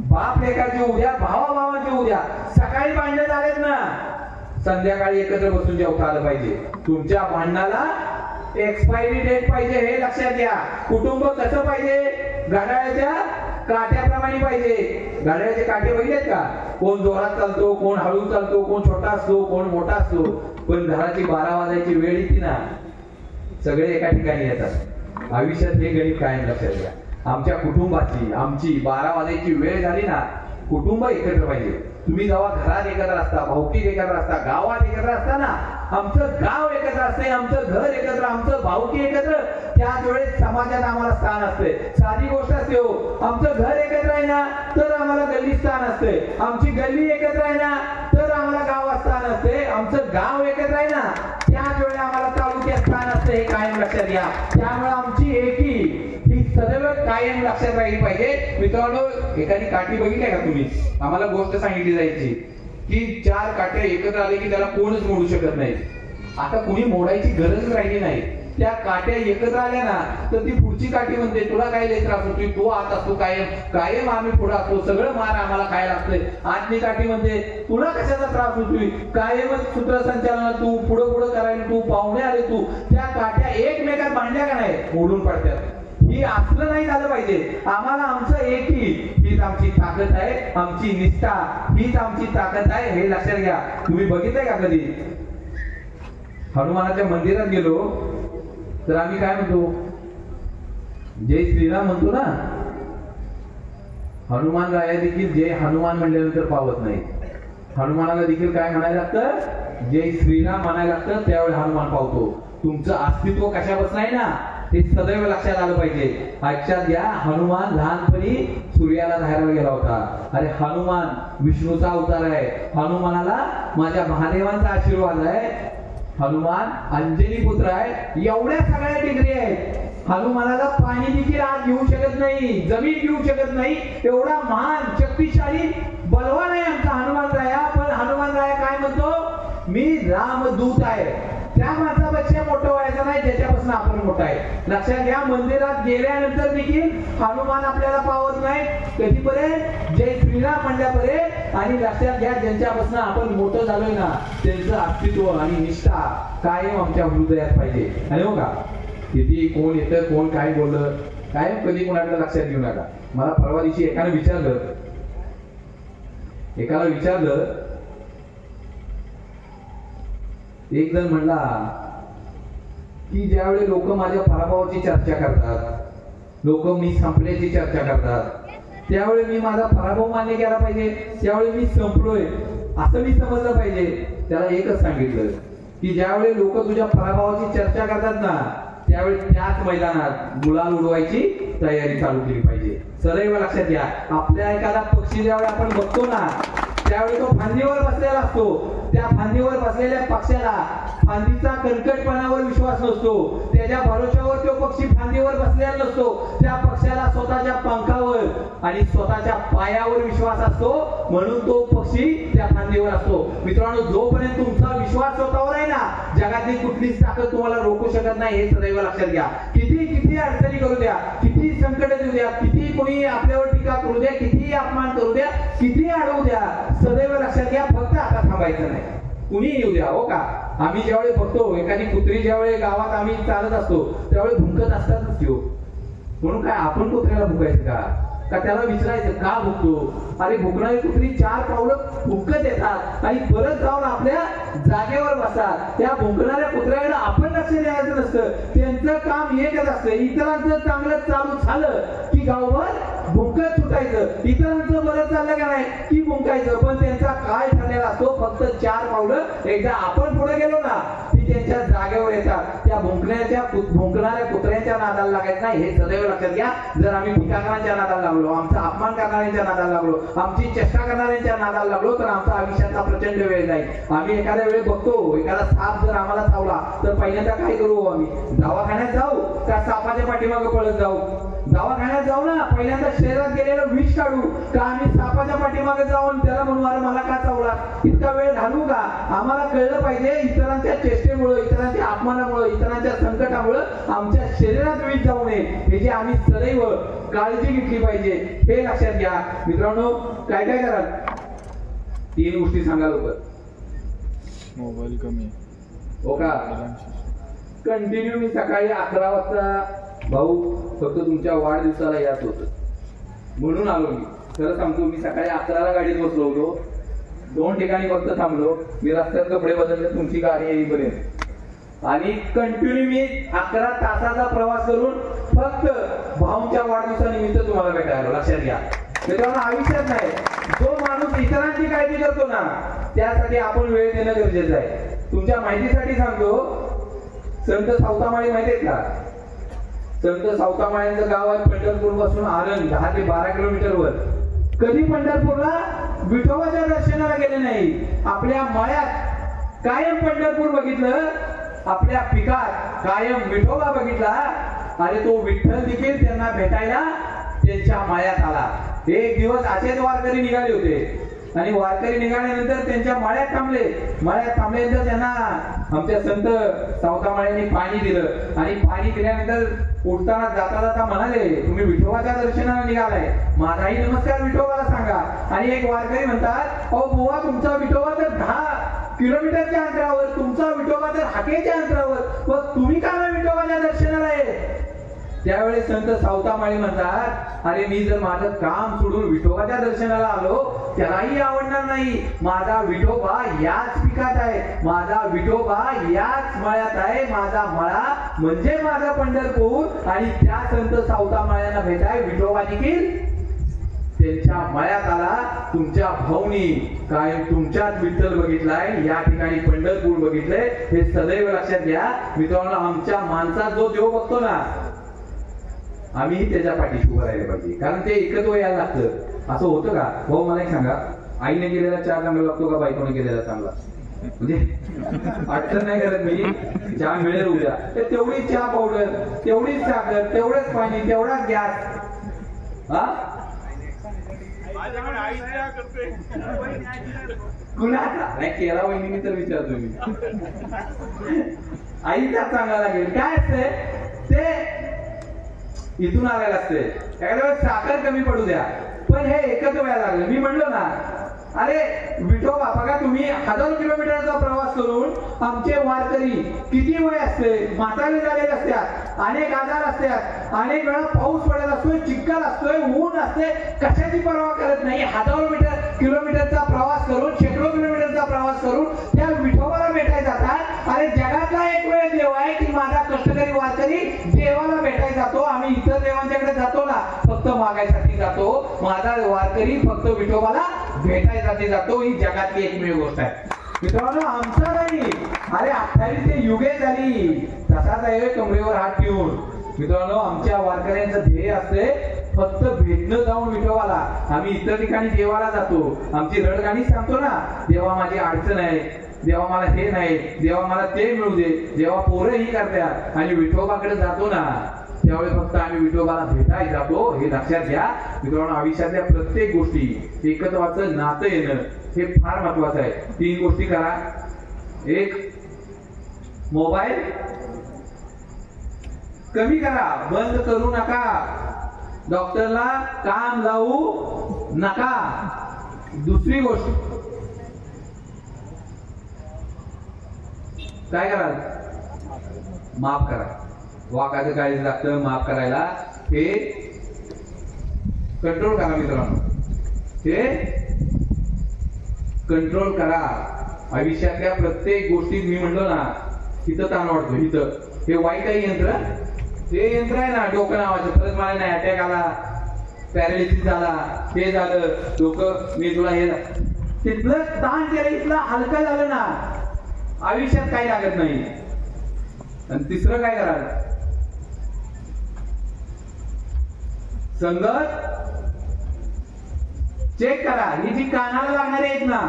बाप लेकाची उद्या, भावा भावाची उद्या, सकाळी भांडणं झालेत ना, संध्याकाळी एकत्र बसून जेवता आलं पाहिजे. तुमच्या भांडणाला एक्सपायरी डेट पाहिजे हे लक्षात घ्या. कुटुंब कसं पाहिजे? घड्याळाच्या काट्याप्रमाणे पाहिजे. घड्याळाचे काटे बघितलेत का? कोण जोरात चालतो, कोण हळू चालतो, कोण छोटा असतो, कोण मोठा असतो. पण घराची 12 वाजायची वेळ येते ना, सगळे एका ठिकाणी येतात. आयुष्यात हे गणित कायम लक्षात घ्या. आमच्या कुटुंबाची, आमची 12 वाजायची वेळ झाली ना, कुटुंब एकत्र पाहिजे. तुम्ही जेव्हा घरात एकत्र असता, भावकीत एकत्र असता, गावात एकत्र असता ना, आमचं गाव एकत्र असते, आमचं घर एकत्र, आमचं भावकी एकत्र, त्याच वेळेस समाजात आम्हाला स्थान असते. साधी गोष्ट असते हो, आमचं घर एकत्र आहे ना तर आम्हाला गल्ली स्थान असते, आमची गल्ली एकत्र आहे ना तर आम्हाला गावात स्थान गाव एकत्र आहे ना त्याच वेळी आम्हाला तालुक्यात स्थान असतं हे कायम लक्षात घ्या. त्यामुळे आमची एकी ही सदैव कायम लक्षात राहिली पाहिजे. मित्रांनो, एखादी काठी बघितली का तुम्ही? आम्हाला गोष्ट सांगितली जायची की 4 काठ्या एकत्र आले की त्याला कोणच मोडू शकत नाही. आता कुणी मोडायची गरज राहिली नाही. त्या काठ्या एकत्र आल्या ना तर ती पुढची काठी म्हणते तुला काय लय त्रास होतोय, तो आत असतो कायम कायम आम्ही पुढे असतो, सगळं मार आम्हाला काय लागतंय. आतली काठी म्हणते तुला कशाचा त्रास होतोय, कायमच सूत्रसंचालन तू पुढं पुढं करायला, तू पाहुणे आले तू. त्या काठ्या एकमेकात बांधल्या का नाही मोडून पडतात. ही असलं नाही झालं पाहिजे. आम्हाला आमचं एकी हीच आमची ताकद आहे, आमची निष्ठा हीच आमची ताकद आहे हे लक्षात घ्या. तुम्ही बघितलंय का कधी हनुमानाच्या मंदिरात गेलो तर आम्ही काय म्हणतो? जय श्रीराम म्हणतो ना. हनुमान राया देखील जय हनुमान म्हणल्यानंतर पावत नाही. हनुमानाला देखील काय म्हणायला लागतं? जय श्रीराम म्हणायला लागतं. त्यावेळी हनुमान पावतो. तुमचं अस्तित्व कशापासून आहे ना हे सदैव लक्षात आलं पाहिजे. लक्षात घ्या, हनुमान लहानपणी सूर्याला राहायला गेला होता. अरे हनुमान विष्णूचा अवतार आहे. हनुमानाला माझ्या महादेवांचा आशीर्वाद आहे. हनुमान अंजनी पुत्र आहे. एवढ्या सगळ्या डिग्री आहेत. हनुमानाला पाणी देखील आज घेऊ शकत नाही, जमीन घेऊ शकत नाही. एवढा महान शक्तिशाली बलवान आहे आमचा हनुमान राया. पण हनुमान राया काय म्हणतो? मी रामदूत आहे. त्या माणसापेक्षा मोठं व्हायचं नाही ज्याच्यापासून आपण मोठा आहे. लक्षात घ्या, मंदिरात गेल्यानंतर देखील हनुमान आपल्याला पावत नाही. कधीपर्यंत? जय श्रीराम म्हणल्यापर्यंत. आणि लक्षात घ्या, ज्यांच्यापासून आपण मोठं झालोय ना त्यांचं अस्तित्व आणि निष्ठा कायम आमच्या हृदयात पाहिजे. आणि हो का, किती कोण येतं कोण काय बोललं कायम कधी कोणाकडे लक्षात घेऊ नका. मला परवा दिवशी एकाला विचारलं एक जण म्हणला की ज्यावेळी लोक माझ्या पराभवाची चर्चा करतात, लोक मी संपल्याची चर्चा करतात, त्यावेळी मी माझा पराभव मान्य केला पाहिजे, त्यावेळी मी संपलोय असं मी समजलं पाहिजे. त्याला एकच सांगितलं की ज्यावेळी लोक तुझ्या पराभवाची चर्चा करतात ना त्यावेळी त्याच मैदानात गुलाल उडवायची तयारी चालू केली पाहिजे. सदैव लक्षात घ्या, आपल्या एखादा पक्षी ज्यावेळी आपण बघतो ना त्यावेळी तो फांदीवर बसलेला असतो. त्या फांदीवर बसलेल्या पक्षाला फांदीचा कणकटपणावर विश्वास नसतो. त्याच्या भरोश्यावर तो पक्षी फांदीवर बसलेला नसतो. त्या पक्षाला स्वतःच्या पंखावर आणि स्वतःच्या पायावर विश्वास असतो, म्हणून तो पक्षी त्या फांदीवर असतो. मित्रांनो, जोपर्यंत तुमचा विश्वास स्वतःवर आहे ना जगातली कुठलीच ताकद तुम्हाला रोखू शकत नाही हे सदैव लक्षात घ्या. किती अडचणी करू द्या, किती संकट येऊ द्या, किती कोणी आपल्यावर टीका करू द्या, किती अपमान करू द्या, किती अडवू द्या, सदैव लक्षात घ्या फक्त आता थांबायचं नाही. कुणी येऊ द्या. हो का, आम्ही ज्यावेळी बघतो एखादी कुत्री ज्यावेळी गावात आम्ही चालत असतो त्यावेळी भुंकत असतातच घेऊ. म्हणून काय आपण कुत्र्याला भुकायचं का त्याला विचारायचं का भुकतो? अरे भुकणारी कुत्री 4 पावलं भुंकत येतात आणि परत जाऊन आपल्या जागेवर बसतात. त्या भुंकणाऱ्या कुत्र्याकडे आपण लक्ष द्यायचं नसतं. त्यांचं काम एकच असतं, इतरांचं चांगलं चालू झालं की गावभर भुंकत सुटायचं, इतरांचं बरं चाललं का नाही की भुंकायचं. पण त्यांचा काय ठरलेला असतो? फक्त 4 पावलं एकदा आपण पुढे गेलो ना ती त्यांच्या जागेवर येतात. त्या भुंकणाऱ्या कुत्र्यांच्या नादाला लागायचं नाही हे सदैव लक्षात घ्या. जर आम्ही टीकाकारांच्या नादाला लागलो, आमचा अपमान करणाऱ्यांच्या नादाला लागलो, आमची चेष्टा करणाऱ्यांच्या नादाला लागलो तर आमचा आयुष्याचा प्रचंड वेळ जाईल. आम्ही एखाद्या वेळेस बघतो एखादा साप जर आम्हाला चावला तर पहिल्यांदा काय करू? आम्ही दवाखान्यात जाऊ का सापाच्या पाठीमागे पळत जाऊ? दवाखान्यात जाऊ ना, पहिल्यांदा शरीरात गेलेलं विष काढू का आम्ही सापाच्या पाठीमागे जाऊन त्याला म्हणू अरे मला का चावला? इतका वेळ घालू का? आम्हाला कळलं पाहिजे इतरांच्या चेष्टेमुळे, इतरांच्या अपमानामुळे, इतरांच्या संकटामुळे आमच्या शरीरात विष जाऊ नये हे जे आम्ही सदैव काळजी घेतली पाहिजे हे लक्षात घ्या. मित्रांनो, काय काय कराल? 3 गोष्टी सांगा लवकर. मोबाईल कमी हो का? कंटिन्यू मी सकाळी 11 वाजता भाऊ फक्त तुमच्या वाढदिवसाला याच होत म्हणून आलो. मी खरं सांगतो, मी सकाळी 11ला गाडीत बसलो होतो. 2 ठिकाणी फक्त थांबलो. मी रस्त्यात कपडे बदलले तुमची गाडी येईपर्यंत आणि कंटिन्यू मी 11 तासाचा प्रवास करून फक्त भाऊंच्या वाढदिवसानिमित्त तुम्हाला भेटायला. लक्षात घ्या मित्रांनो, आयुष्यात नाही जो माणूस इतरांची काळजी करतो ना त्यासाठी आपण वेळ देणं गरजेचं आहे. तुमच्या माहितीसाठी सांगतो, संत सावतामाळी माहिती आहेत का? संत सावतामाळ्यांचं गाव आहे पंढरपूर पासून आरण 10 ते 12 किलोमीटरवर. कधी पंढरपूरला विठोबाच्या दर्शनाला गेले नाही. आपल्या मळ्यात कायम पंढरपूर बघितलं, आपल्या पिकात कायम विठोबा बघितला. अरे तो विठ्ठल देखील त्यांना भेटायला त्यांच्या माळ्यात आला. एक दिवस असेच वारकरी निघाले होते आणि वारकरी निघाल्यानंतर त्यांच्या माळ्यात थांबल्यानंतर त्यांना आमच्या संत सावतामाळ्यांनी पाणी दिलं आणि पाणी दिल्यानंतर उठताना जाता जाता म्हणाले, तुम्ही विठोबाच्या दर्शनाला निघालाय, माझाही नमस्कार विठोबाला सांगा. आणि एक वारकरी म्हणतात, अहो बुवा तुमचा विठोबा तर 10 किलोमीटरच्या अंतरावर, तुमचा विठोबा तर हाकेच्या अंतरावर, मग तुम्ही का विठोबाच्या दर्शनाला आहे? त्यावेळेस संत सावतामाळी म्हणतात, अरे मी जर माझं काम सोडून विठोबाच्या दर्शनाला आलो त्यालाही आवडणार नाही. माझा विठोबा याच पिकात आहे, माझा विठोबा याच मळ्यात आहे, माझा मळा म्हणजे माझा पंढरपूर. आणि त्या संत सावतामाळ्यांना भेटाय विठोबा देखील त्यांच्या मळ्यात आला. तुमच्या भाऊनी काय तुमच्यात विठ्ठल बघितलाय, या ठिकाणी पंढरपूर बघितलंय, हे सदैव लक्षात घ्या मित्रांनो. आमच्या माणसात जो देव बघतो ना, आम्ही त्याच्या पाठीशी उभं राहिलं पाहिजे, कारण ते एकत्र यायला लागतं. असं होतं का भाऊ? मला एक सांगा, आईने गेलेला चहा चांगला लागतो का बायकोने गेलेला चांगला? म्हणजे अडचण नाही करत मी, चहा मिळेल उद्या, तेवढी चहा पावडर, तेवढीच साखर, तेवढंच पाणी, तेवढाच गॅस. हा कुणाचा नाही केला वहिनी तर विचारतो मी. आईचा चांगला लागेल काय असते ते इथून आलेलं असते. एखाद्या वेळेस साखर कमी पडू द्या, पण हे एकत्र व्हायला लागलं. मी म्हणलो ना, अरे विठोबा बघा, तुम्ही 1000 किलोमीटरचा प्रवास करून आमचे वारकरी किती वय असते, म्हातारे झालेले असतात, अनेक आजार असतात, अनेक वेळा पाऊस पडत असतोय, चिखल असतोय, ऊन असते, कशाची पर्वा करत नाही. 1000 किलोमीटरचा प्रवास करून, शेकडो किलोमीटरचा प्रवास करून त्या विठोबाला भेटायला जातात. अरे जगातला एक वेळ देव आहे की माझा कष्टकरी वारकरी देवाला भेटायला जातो. आम्ही इतर देवांच्याकडे जातो ना, फक्त मागायसाठी जातो. माझा वारकरी फक्त विठोबाला भेटायसाठी जातो. ही जगातली एकमेव गोष्ट आहे मित्रांनो. आमचा नाही, अरे 28 युगे झाली तसाच आहे कमरेवर हात ठेवून. मित्रांनो आमच्या वारकऱ्यांचं ध्येय असते फक्त भेटणं जाऊन विठोबाला. आम्ही इतर ठिकाणी देवाला जातो, आमची रडगाणी सांगतो ना, देवा माझी अडचण आहे, देवा मला हे नाही, देवा मला ते मिळू दे, देवा पोरं ही करतात, आणि विठोबाकडे जातो ना त्यावेळी फक्त आम्ही विठोबाला भेटायला जातो. हे लक्षात घ्या मित्रांनो. आयुष्यातल्या प्रत्येक गोष्टी एकत्वाचं नातं येणं हे फार महत्वाचं आहे. 3 गोष्टी करा. एक, मोबाईल कमी करा, बंद करू नका, डॉक्टरला काम लावू नका. दुसरी गोष्ट काय करा, माफ करा. वाकाचं काळजी लागतं माफ करायला, हे कंट्रोल करा मित्रांनो, हे कंट्रोल करा. आयुष्यातल्या प्रत्येक गोष्टीत मी म्हणलो ना, इथं ताण वाटतो, इथं हे वाईट आहे यंत्र, हे यंत्र आहे ना डोकं नावाचं. परत मला नाही अटॅक आला, पॅरालिसिस झाला, हे झालं, डोकं मी तुला हे तिथलं ताण केलं, इथलं हलकं झालं ना, आयुष्यात काही लागत नाही. आणि तिसरं काय कराल, संगत चेक करा. ही जी कानाला लागणारी आहेत ना,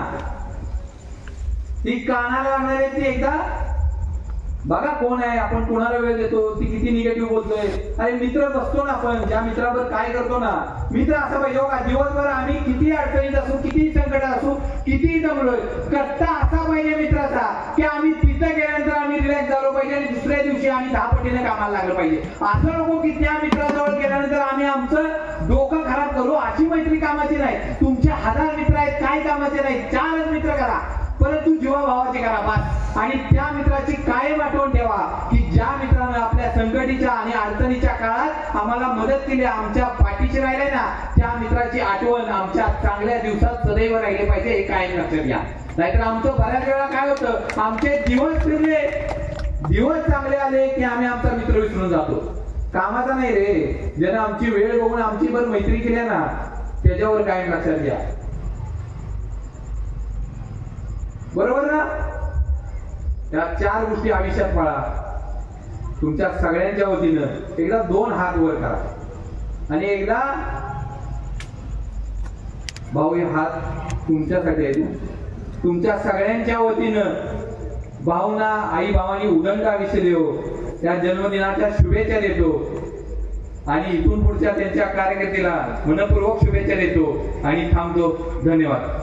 ती कानाला लागणारी आहेत ती एकदा बघा कोण आहे, आपण कोणाला वेळ देतो, ती किती निगेटिव्ह बोलतोय. अरे मित्र बसतो ना आपण, ज्या मित्रावर काय करतो ना, मित्र असा पाहिजे का दिवसभर आम्ही किती अडचणीत असू, किती संकट असू, किती जमलोय, कट्टा असा पाहिजे मित्राचा की आम्ही तिथं गेल्यानंतर आम्ही रिलॅक्स झालो पाहिजे आणि दुसऱ्या दिवशी आम्ही 10 पटीने कामाला लागलो पाहिजे. असं नको की त्या मित्राजवळ गेल्यानंतर आम्ही आमचं डोकं खराब करू. अशी मैत्री कामाची नाही. तुमचे 1000 मित्र आहेत, काय कामाचे नाही. 4च मित्र करा, परंतु जीवाभावाचे करा बस. आणि त्या मित्राची कायम आठवण ठेवा की ज्या मित्रानं आपल्या संकटीच्या आणि अडचणीच्या काळात आम्हाला मदत केली, आमच्या पाठीशी राहिले ना, त्या मित्राची आठवण आमच्या चांगल्या दिवसात सदैव राहिले पाहिजे, हे कायम लक्षात घ्या. नाहीतर आमचं बऱ्याच वेळा काय होतं, आमचे दिवस फिरले, दिवस चांगले आले की आम्ही आमचा मित्र विसरून जातो. कामाचा नाही रे, ज्यानं आमची वेळ बघून आमची बरं मैत्री केली ना, त्याच्यावर कायम लक्षात घ्या. बरोबर ना? त्या 4 गोष्टी आयुष्यात पाळा. तुमच्या सगळ्यांच्या वतीनं एकदा 2 हात वर करा आणि एकदा भाऊ हे हात तुमच्यासाठी आहे, तुमच्या सगळ्यांच्या वतीनं भावना आई भावानी उदंड आयुष्य देव, त्या जन्मदिनाच्या शुभेच्छा देतो आणि इथून पुढच्या त्यांच्या कार्यकर्त्याला मनपूर्वक शुभेच्छा देतो आणि थांबतो. धन्यवाद.